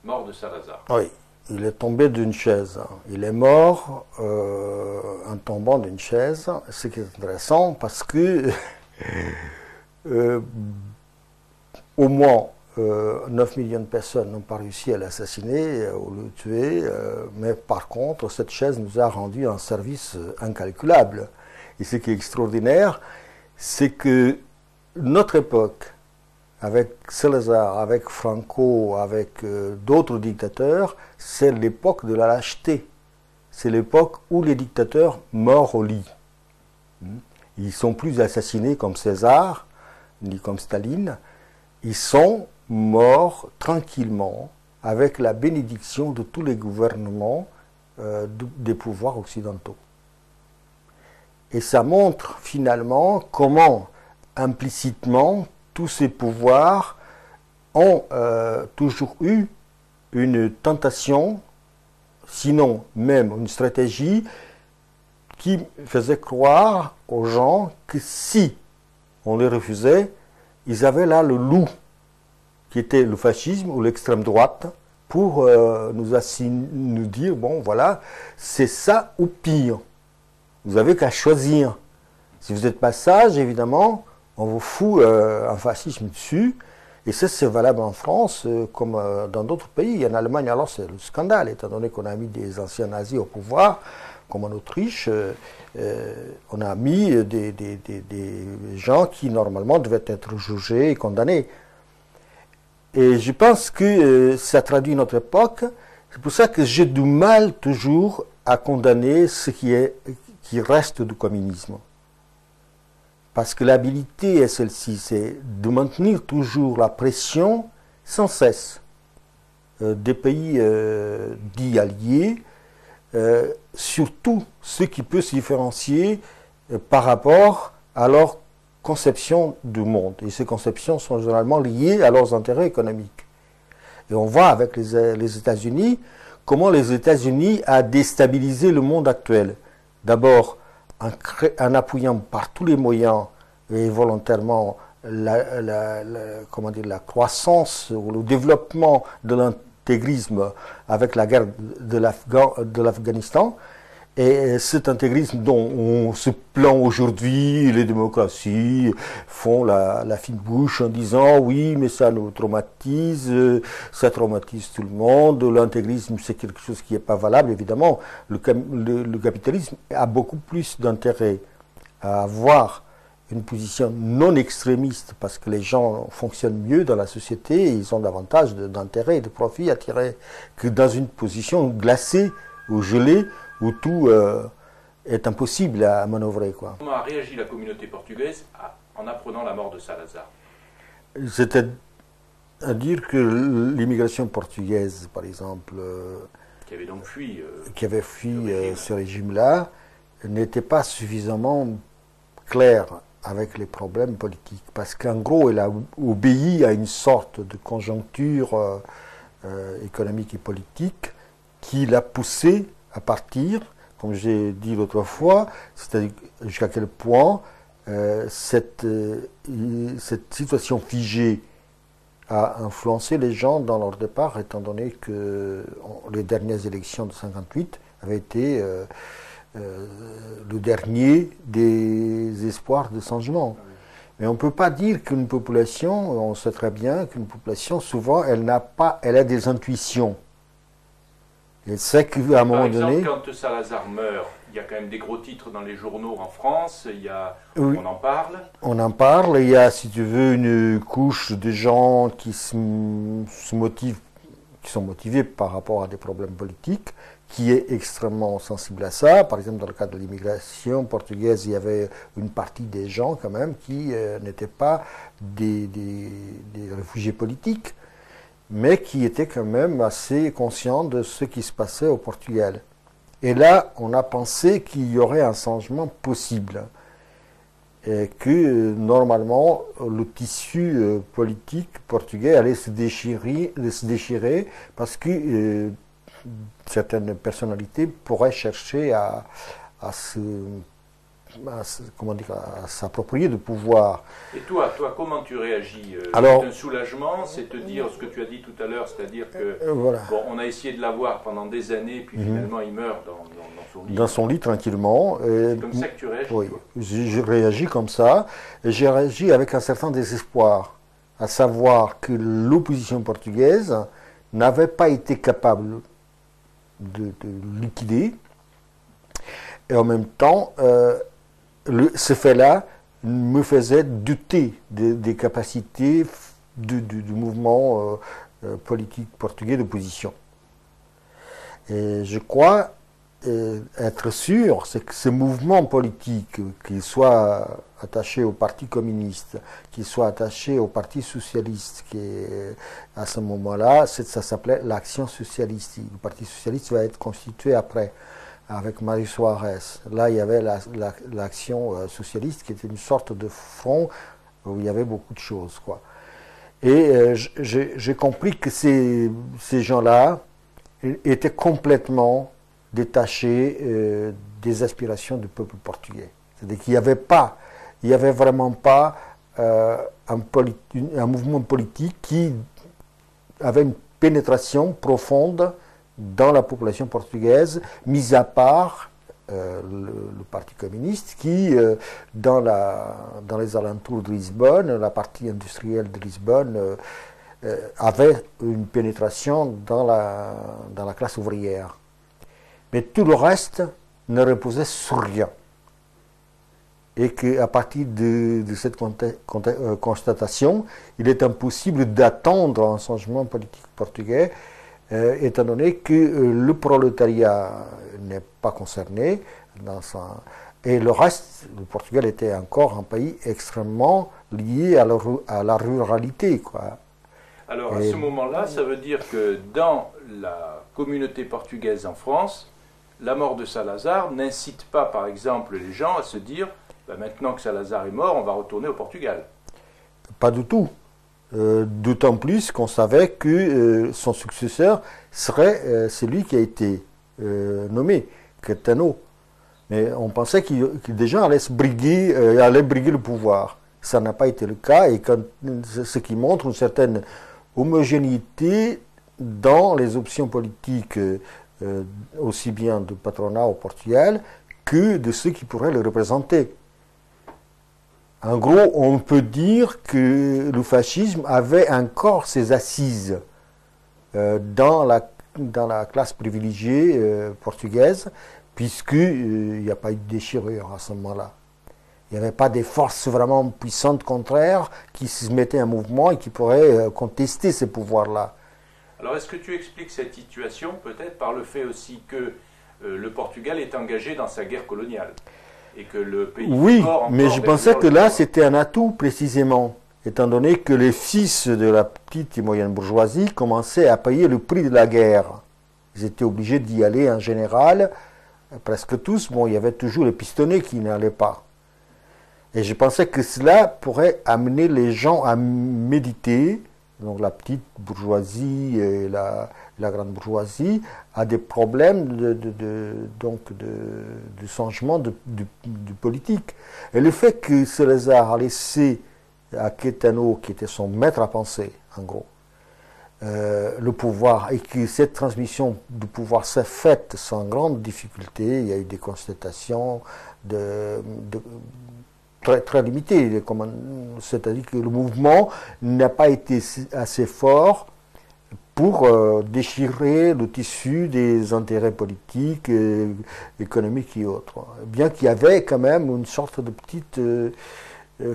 mort de Salazar. Oui, il est tombé d'une chaise. Il est mort en tombant d'une chaise. Ce qui est intéressant parce que au moins 9 millions de personnes n'ont pas réussi à l'assassiner ou le tuer, mais par contre, cette chaise nous a rendu un service incalculable. Et ce qui est extraordinaire, c'est que notre époque, avec Salazar, avec Franco, avec d'autres dictateurs, c'est l'époque de la lâcheté. C'est l'époque où les dictateurs meurent au lit. Ils ne sont plus assassinés comme César, ni comme Staline. Ils sont morts tranquillement, avec la bénédiction de tous les gouvernements des pouvoirs occidentaux. Et ça montre finalement comment, implicitement, tous ces pouvoirs ont toujours eu une tentation, sinon même une stratégie, qui faisait croire aux gens que si on les refusait, ils avaient là le loup, qui était le fascisme ou l'extrême droite, pour nous dire, bon voilà, c'est ça ou pire. Vous avez qu'à choisir. Si vous n'êtes pas sage, évidemment, on vous fout un fascisme dessus. Et ça, c'est valable en France comme dans d'autres pays. En Allemagne, alors, c'est le scandale, étant donné qu'on a mis des anciens nazis au pouvoir, comme en Autriche, on a mis des gens qui, normalement, devaient être jugés et condamnés. Et je pense que ça traduit notre époque. C'est pour ça que j'ai du mal toujours à condamner ce qui reste du communisme. Parce que l'habilité est celle-ci, c'est de maintenir toujours la pression sans cesse des pays dits alliés, surtout ce qui peut se différencier par rapport à leur conception du monde. Et ces conceptions sont généralement liées à leurs intérêts économiques. Et on voit avec les États-Unis comment les États-Unis ont déstabilisé le monde actuel. D'abord, en appuyant par tous les moyens et volontairement la croissance ou le développement de l'intégrisme avec la guerre de l'Afghanistan. Et cet intégrisme dont on se plaint aujourd'hui, les démocraties font la fine bouche en disant oui, mais ça nous traumatise, ça traumatise tout le monde, l'intégrisme c'est quelque chose qui n'est pas valable, évidemment. Le capitalisme a beaucoup plus d'intérêt à avoir une position non extrémiste, parce que les gens fonctionnent mieux dans la société et ils ont davantage d'intérêt et de profit à tirer que dans une position glacée ou gelée où tout est impossible à manœuvrer, quoi. Comment a réagi la communauté portugaise en apprenant la mort de Salazar? C'est-à-dire que l'immigration portugaise, par exemple, Qui avait donc fui, qui avait fui ce régime-là, n'était pas suffisamment claire avec les problèmes politiques. Parce qu'en gros, elle a obéi à une sorte de conjoncture économique et politique qui l'a poussé à partir, comme j'ai dit l'autre fois, c'est-à-dire jusqu'à quel point cette situation figée a influencé les gens dans leur départ, étant donné que les dernières élections de 1958 avaient été le dernier des espoirs de changement. Mais on ne peut pas dire qu'une population, on sait très bien qu'une population, souvent, elle a des intuitions. Elle sait qu'à un moment donné... Par exemple, quand Salazar meurt, il y a quand même des gros titres dans les journaux en France, Oui. on en parle. On en parle, il y a, si tu veux, une couche de gens qui se motivent, qui sont motivés par rapport à des problèmes politiques, qui est extrêmement sensible à ça. Par exemple, dans le cas de l'immigration portugaise, il y avait une partie des gens quand même qui n'étaient pas des réfugiés politiques, mais qui étaient quand même assez conscients de ce qui se passait au Portugal. Et là, on a pensé qu'il y aurait un changement possible, et que normalement le tissu politique portugais allait se déchirer parce que certaines personnalités pourraient chercher à s'approprier du pouvoir. Et toi, comment tu réagis? Alors, c'est un soulagement, c'est te dire ce que tu as dit tout à l'heure, c'est-à-dire que voilà. bon, on a essayé de l'avoir pendant des années, puis finalement il meurt dans son lit. Dans son lit, tranquillement. C'est comme ça que tu réagis? Oui, j'ai réagi comme ça. J'ai réagi avec un certain désespoir, à savoir que l'opposition portugaise n'avait pas été capable de liquider, et en même temps, ce fait-là me faisait douter des capacités du mouvement politique portugais d'opposition. Et je crois être sûr, c'est que ce mouvement politique, qu'il soit attaché au Parti communiste, qu'il soit attaché au Parti socialiste, qui est, à ce moment-là, ça s'appelait l'Action socialiste. Le Parti socialiste va être constitué après, avec Mario Soares. Là, il y avait l'Action socialiste, qui était une sorte de front où il y avait beaucoup de choses, quoi. Et j'ai compris que ces gens-là étaient complètement détachés des aspirations du peuple portugais. C'est-à-dire qu'il n'y avait vraiment pas un mouvement politique qui avait une pénétration profonde dans la population portugaise, mis à part le Parti communiste qui, dans les alentours de Lisbonne, la partie industrielle de Lisbonne, avait une pénétration dans la classe ouvrière. Mais tout le reste ne reposait sur rien. Et qu'à partir de cette constatation, il est impossible d'attendre un changement politique portugais, étant donné que le prolétariat n'est pas concerné, et le reste, le Portugal était encore un pays extrêmement lié à la ruralité, quoi. Alors à ce moment-là, ça veut dire que dans la communauté portugaise en France, la mort de Salazar n'incite pas, par exemple, les gens à se dire maintenant que Salazar est mort, on va retourner au Portugal. Pas du tout. D'autant plus qu'on savait que son successeur serait celui qui a été nommé, Caetano. Mais on pensait qu'il déjà allait briguer le pouvoir. Ça n'a pas été le cas, et ce qui montre une certaine homogénéité dans les options politiques, aussi bien du patronat au Portugal que de ceux qui pourraient le représenter. En gros, on peut dire que le fascisme avait encore ses assises dans la classe privilégiée portugaise, puisqu'il n'y a pas eu de déchirure à ce moment-là. Il n'y avait pas des forces vraiment puissantes contraires qui se mettaient en mouvement et qui pourraient contester ces pouvoirs-là. Alors, est-ce que tu expliques cette situation peut-être par le fait aussi que le Portugal est engagé dans sa guerre coloniale et que le pays Oui, fort mais encore je d'être pensais dans que le là, pouvoir. c'était un atout précisément, étant donné que les fils de la petite et moyenne bourgeoisie commençaient à payer le prix de la guerre. Ils étaient obligés d'y aller en général, presque tous. Bon, il y avait toujours les pistonnés qui n'allaient pas. Et je pensais que cela pourrait amener les gens à méditer, donc la petite bourgeoisie et la grande bourgeoisie, à des problèmes de changement du politique. Et le fait que Salazar a laissé à Caetano, qui était son maître à penser, en gros, le pouvoir, et que cette transmission du pouvoir s'est faite sans grande difficulté, il y a eu des constatations très limitées, c'est-à-dire que le mouvement n'a pas été assez fort pour déchirer le tissu des intérêts politiques, économiques et autres. Bien qu'il y avait quand même une sorte de petite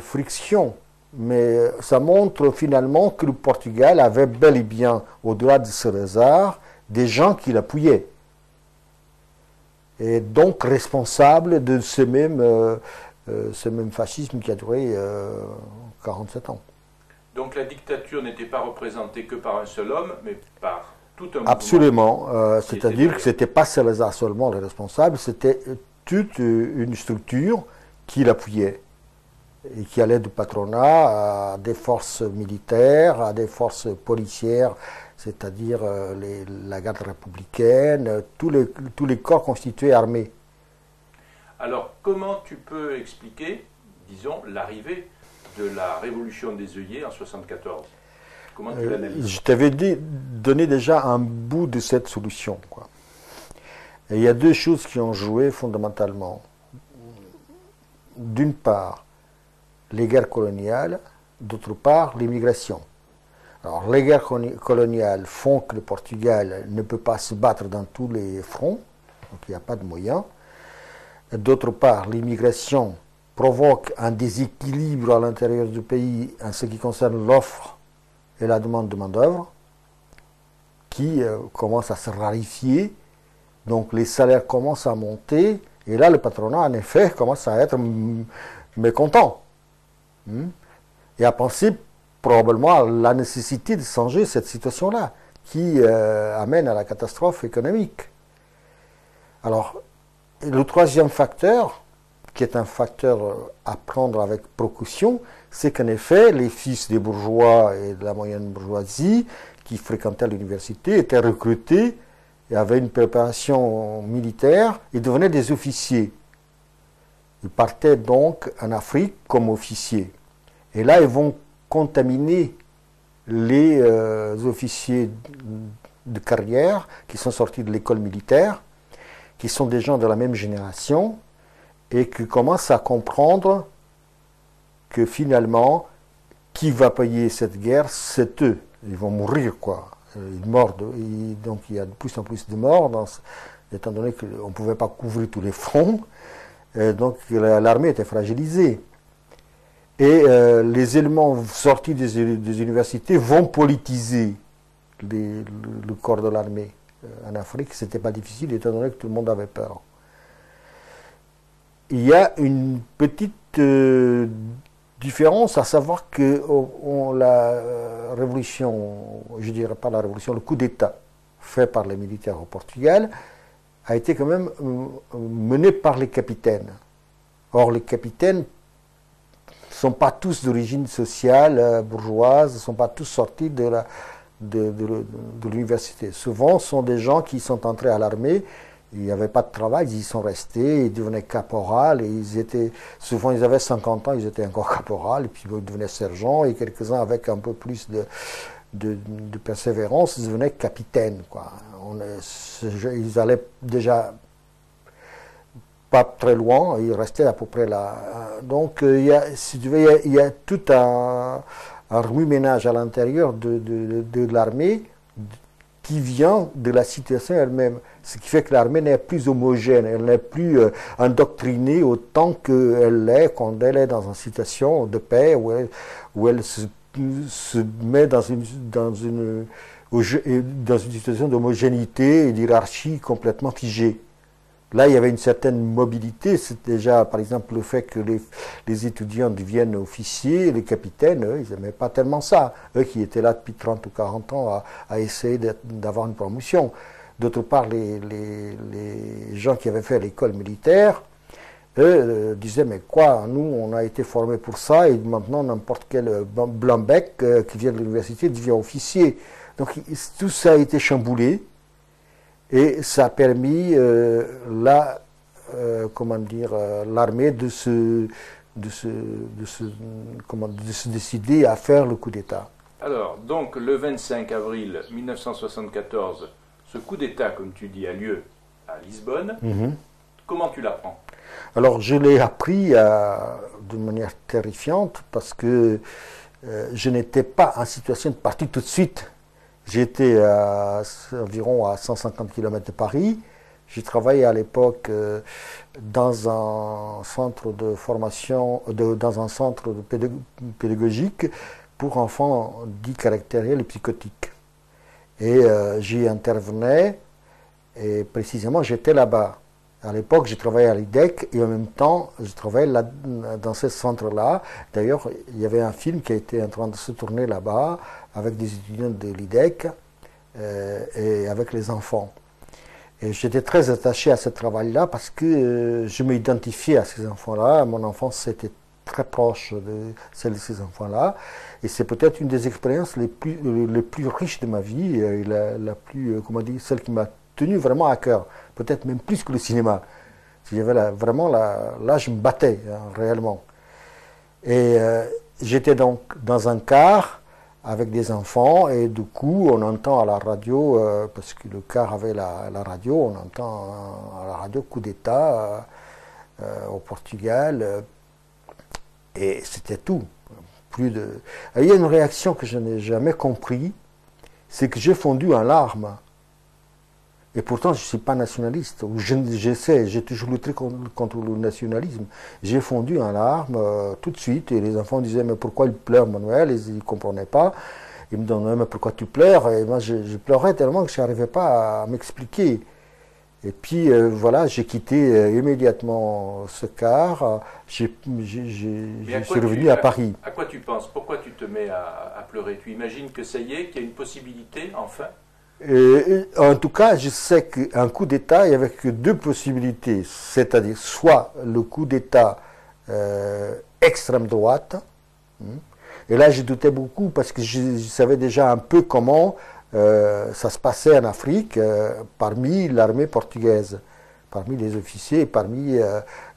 friction. Mais ça montre finalement que le Portugal avait bel et bien, au-delà de Salazar, des gens qui l'appuyaient. Et donc responsable de ce même fascisme qui a duré 47 ans. Donc la dictature n'était pas représentée que par un seul homme, mais par tout un mouvement. Absolument. C'est-à-dire que ce n'était pas Salazar seulement le responsable, c'était toute une structure qui l'appuyait et qui allait du patronat à des forces militaires, à des forces policières, c'est-à-dire la garde républicaine, tous les corps constitués armés. Alors comment tu peux expliquer, disons, l'arrivée de la révolution des œillets en 1974 ? Comment tu l'analyses ? Je t'avais donné déjà un bout de cette solution, quoi. Et il y a deux choses qui ont joué fondamentalement. D'une part, les guerres coloniales, d'autre part, l'immigration. Alors, les guerres coloniales font que le Portugal ne peut pas se battre dans tous les fronts, donc il n'y a pas de moyens. D'autre part, l'immigration provoque un déséquilibre à l'intérieur du pays en ce qui concerne l'offre et la demande de main-d'œuvre, qui commence à se raréfier. Donc, les salaires commencent à monter, et là, le patronat, en effet, commence à être mécontent. Et à penser probablement à la nécessité de changer cette situation-là, qui amène à la catastrophe économique. Alors, le troisième facteur, qui est un facteur à prendre avec précaution, c'est qu'en effet, les fils des bourgeois et de la moyenne bourgeoisie qui fréquentaient l'université étaient recrutés et avaient une préparation militaire et devenaient des officiers. Ils partaient donc en Afrique comme officiers. Et là, ils vont contaminer les officiers de carrière qui sont sortis de l'école militaire, qui sont des gens de la même génération et qui commencent à comprendre que finalement, qui va payer cette guerre, c'est eux. Ils vont mourir, quoi. Ils mordent. Donc il y a de plus en plus de morts, étant donné qu'on ne pouvait pas couvrir tous les fronts. Donc l'armée était fragilisée. Et les éléments sortis des universités vont politiser le corps de l'armée. En Afrique, ce n'était pas difficile, étant donné que tout le monde avait peur. Il y a une petite différence, à savoir que la révolution, je dirais pas la révolution, le coup d'État fait par les militaires au Portugal a été quand même mené par les capitaines. Or, les capitaines ne sont pas tous d'origine sociale, bourgeoise, ne sont pas tous sortis de l'université. Souvent, ce sont des gens qui sont entrés à l'armée, il n'y avait pas de travail, ils y sont restés, ils devenaient caporal, et souvent ils avaient 50 ans, ils étaient encore caporal, et puis ils devenaient sergents, et quelques-uns avec un peu plus de persévérance, ils devenaient capitaines, quoi. Ils allaient déjà pas très loin, ils restaient à peu près là. Donc si tu veux, il y a tout un remue-ménage à l'intérieur de l'armée qui vient de la situation elle-même. Ce qui fait que l'armée n'est plus homogène, elle n'est plus endoctrinée autant qu'elle l'est quand elle est dans une situation de paix, où elle se met dans une situation d'homogénéité et d'hierarchie complètement figée. Là, il y avait une certaine mobilité. C'est déjà, par exemple, le fait que les étudiants deviennent officiers, les capitaines, eux, ils n'aimaient pas tellement ça. Eux qui étaient là depuis 30 ou 40 ans à essayer d'avoir une promotion. D'autre part, les gens qui avaient fait l'école militaire, eux disaient, mais quoi, nous, on a été formés pour ça, et maintenant, n'importe quel blanc-bec qui vient de l'université devient officier. Donc, tout ça a été chamboulé. Et ça a permis l'armée de se décider à faire le coup d'État. Alors, donc, le 25 avril 1974, ce coup d'État, comme tu dis, a lieu à Lisbonne. Comment tu l'apprends? Alors, je l'ai appris d'une manière terrifiante parce que je n'étais pas en situation de partir tout de suite. J'étais environ à 150 km de Paris. J'ai travaillé à l'époque dans un centre de formation, dans un centre pédagogique pour enfants dits caractériels et psychotiques. Et j'y intervenais, et précisément j'étais là-bas. À l'époque, j'ai travaillé à l'IDEC et en même temps, je travaillais dans ce centre-là. D'ailleurs, il y avait un film qui était en train de se tourner là-bas avec des étudiants de l'IDEC et avec les enfants. Et j'étais très attaché à ce travail-là parce que je m'identifiais à ces enfants-là. Mon enfance était très proche de celle de ces enfants-là. Et c'est peut-être une des expériences les plus riches de ma vie, et la plus, comment dire, celle qui m'a tenu vraiment à cœur. Peut-être même plus que le cinéma. Vraiment, là, je me battais, hein, réellement. Et j'étais donc dans un car avec des enfants, et du coup, on entend à la radio, parce que le car avait la radio, on entend à la radio coup d'État au Portugal, et c'était tout. Il y a une réaction que je n'ai jamais compris, c'est que j'ai fondu en larmes. Et pourtant, je ne suis pas nationaliste. J'ai toujours lutté contre le nationalisme. J'ai fondu en larmes tout de suite. Et les enfants disaient, mais pourquoi il pleure, Manuel? Ils ne comprenaient pas. Ils me disaient, mais pourquoi tu pleures? Et moi, je pleurais tellement que je n'arrivais pas à m'expliquer. Et puis, voilà, j'ai quitté immédiatement ce car. Je suis revenu à Paris. À quoi tu penses? Pourquoi tu te mets à pleurer? Tu imagines que ça y est, qu'il y a une possibilité, enfin? En tout cas, je sais qu'un coup d'État, il n'y avait que deux possibilités, c'est-à-dire soit le coup d'État extrême droite, et là je doutais beaucoup parce que je savais déjà un peu comment ça se passait en Afrique parmi l'armée portugaise, parmi les officiers et parmi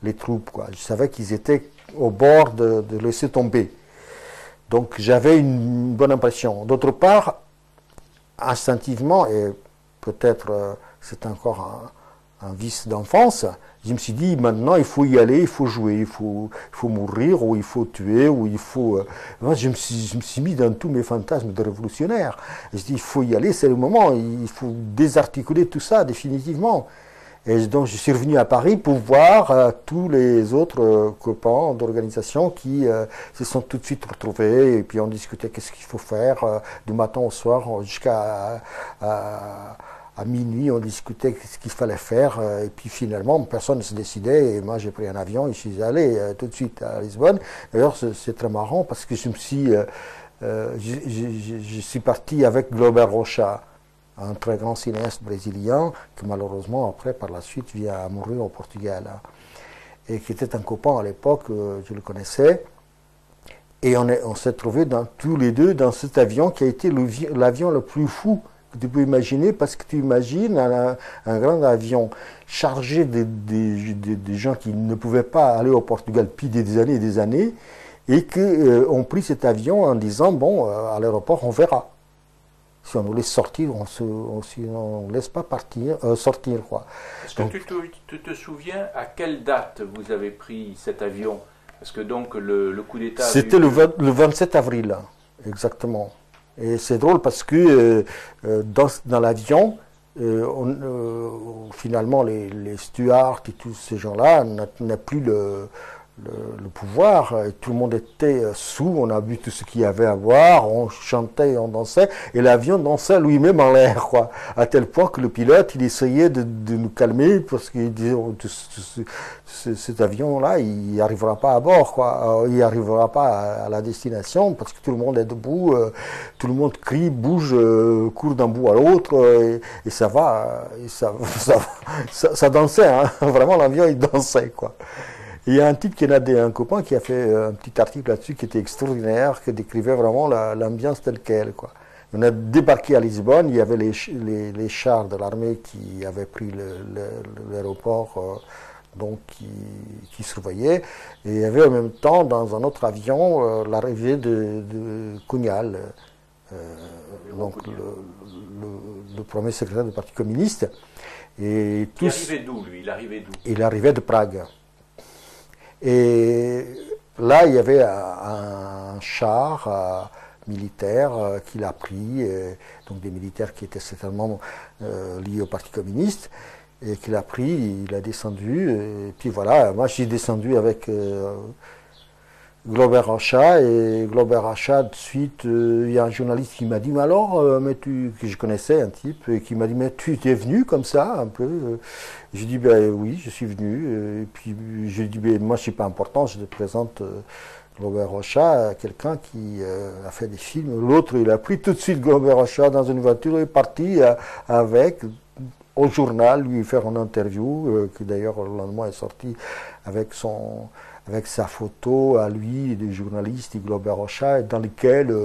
les troupes, quoi. Je savais qu'ils étaient au bord de laisser tomber. Donc j'avais une bonne impression. D'autre part, instinctivement, et peut-être c'est encore un vice d'enfance, je me suis dit, maintenant il faut y aller, il faut jouer, il faut mourir, ou il faut tuer, ou il faut... Moi, je me suis mis dans tous mes fantasmes de révolutionnaire. Je dis, il faut y aller, c'est le moment, il faut désarticuler tout ça définitivement. Et donc je suis revenu à Paris pour voir tous les autres copains d'organisation qui se sont tout de suite retrouvés, et puis on discutait qu'est-ce qu'il faut faire du matin au soir jusqu'à minuit, on discutait ce qu'il fallait faire, et puis finalement personne ne se décidait, et moi j'ai pris un avion et je suis allé tout de suite à Lisbonne. D'ailleurs c'est très marrant parce que je suis parti avec Glauber Rocha, un très grand cinéaste brésilien qui malheureusement après par la suite vient à mourir au Portugal, hein, et qui était un copain à l'époque, je le connaissais, et on s'est trouvés tous les deux dans cet avion qui a été l'avion le plus fou que tu peux imaginer, parce que tu imagines un grand avion chargé de gens qui ne pouvaient pas aller au Portugal depuis des années et des années, et qu'on pris cet avion en disant, bon, à l'aéroport on verra. Si on nous laisse sortir, on ne laisse pas sortir, quoi. Est-ce que tu te souviens à quelle date vous avez pris cet avion? Parce que donc le coup d'État... C'était le 27 avril, exactement. Et c'est drôle parce que dans l'avion, finalement, les stewards et tous ces gens-là n'ont plus le pouvoir. Et tout le monde était sous, on a bu tout ce qu'il y avait à boire, on chantait, on dansait, et l'avion dansait lui-même en l'air, quoi. À tel point que le pilote, il essayait de nous calmer parce qu'il disait oh, cet avion-là, il n'y arrivera pas à bord, quoi. Il n'y arrivera pas à la destination parce que tout le monde est debout, tout le monde crie, bouge, court d'un bout à l'autre, et ça va, ça dansait, hein. Vraiment l'avion il dansait, quoi. Il y a un type un copain qui a fait un petit article là-dessus qui était extraordinaire, qui décrivait vraiment l'ambiance telle qu'elle, quoi. On a débarqué à Lisbonne, il y avait les chars de l'armée qui avaient pris l'aéroport, donc qui surveillaient, et il y avait en même temps dans un autre avion l'arrivée de Cunhal, donc le premier secrétaire du Parti communiste. Et il arrivait d'où, lui? Il arrivait d'où? Il arrivait de Prague. Et là, il y avait un char militaire qu'il a pris, donc des militaires qui étaient certainement liés au Parti communiste, et qu'il a pris, il a descendu, et puis voilà, moi j'ai descendu avec Glauber Rocha, et Glauber Rocha, de suite, il y a un journaliste qui m'a dit, mais alors, que je connaissais, un type, et qui m'a dit, mais tu es venu comme ça, un peu. J'ai dit, ben oui, je suis venu, et puis j'ai dit, ben moi, je ne suis pas important, je te présente Glauber Rocha, quelqu'un qui a fait des films. L'autre, il a pris tout de suite Glauber Rocha dans une voiture, et est parti avec, au journal, lui faire une interview, qui d'ailleurs, le lendemain, est sorti avec sa photo à lui, des journalistes, Glauber Rocha, dans lequel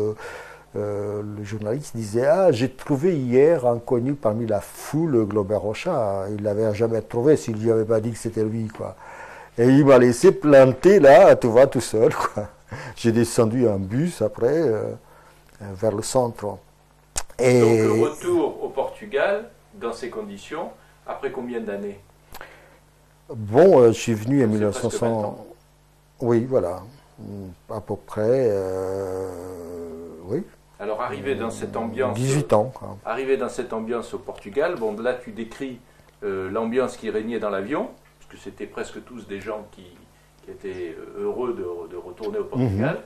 le journaliste disait « Ah, j'ai trouvé hier inconnu parmi la foule Glauber Rocha. Il ne l'avait jamais trouvé s'il ne lui avait pas dit que c'était lui. » quoi. Et il m'a laissé planter là, tu vois, tout seul. Quoi. J'ai descendu un bus après, vers le centre. Et donc, retour au Portugal, dans ces conditions, après combien d'années? Bon, je suis venu en 1900. Oui, voilà, à peu près, oui. Alors, arrivé dans cette ambiance... 18 ans. Quoi. Arrivé dans cette ambiance au Portugal, bon, là, tu décris l'ambiance qui régnait dans l'avion, parce que c'était presque tous des gens qui étaient heureux de retourner au Portugal.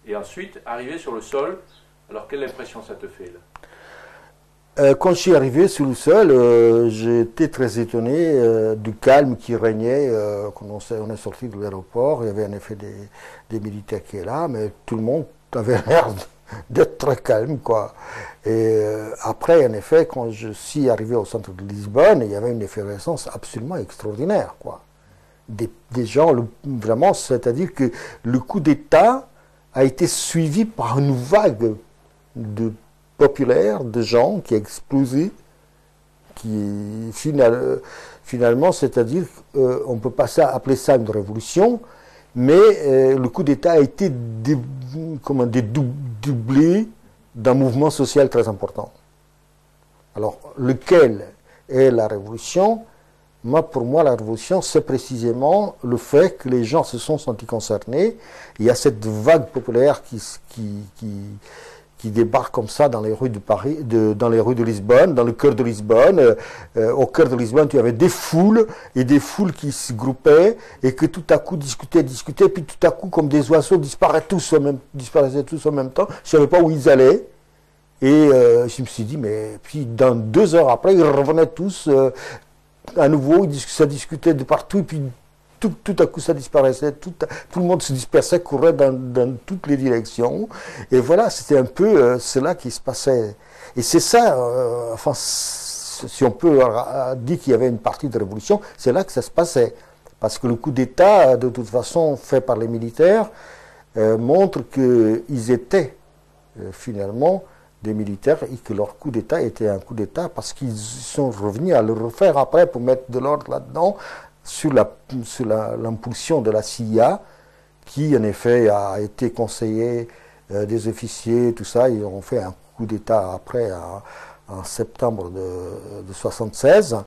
Et ensuite, arrivé sur le sol, alors quelle impression ça te fait, là? Quand je suis arrivé sur le sol, j'ai été très étonné du calme qui régnait. Quand on est sorti de l'aéroport, il y avait en effet des militaires qui étaient là, mais tout le monde avait l'air d'être très calme, quoi. Et après, en effet, quand je suis arrivé au centre de Lisbonne, il y avait une effervescence absolument extraordinaire, quoi. Des gens, vraiment, c'est-à-dire que le coup d'État a été suivi par une vague populaire de gens qui a explosé, qui finalement, c'est-à-dire on peut pas appeler ça une révolution, mais le coup d'État a été doublé d'un mouvement social très important. Alors, lequel est la révolution? Pour moi, la révolution, c'est précisément le fait que les gens se sont sentis concernés. Il y a cette vague populaire qui débarque comme ça dans les rues de Paris, dans les rues de Lisbonne, dans le cœur de Lisbonne. Au cœur de Lisbonne, tu avais des foules, et des foules qui se groupaient, et que tout à coup discutaient, puis tout à coup, comme des oiseaux, disparaissaient tous en même temps. Je ne savais pas où ils allaient. Et je me suis dit, mais puis dans 2 heures après, ils revenaient tous à nouveau, ça discutait de partout, et puis tout à coup ça disparaissait, tout le monde se dispersait, courait dans toutes les directions, et voilà, c'était un peu cela qui se passait. Et c'est ça, enfin, si on peut dire qu'il y avait une partie de révolution, c'est là que ça se passait. Parce que le coup d'État, de toute façon, fait par les militaires, montre qu'ils étaient finalement des militaires et que leur coup d'État était un coup d'État parce qu'ils sont revenus à le refaire après pour mettre de l'ordre là-dedans sur l'impulsion de la CIA qui en effet a été conseillé des officiers, tout ça. Ils ont fait un coup d'État après en septembre de 1976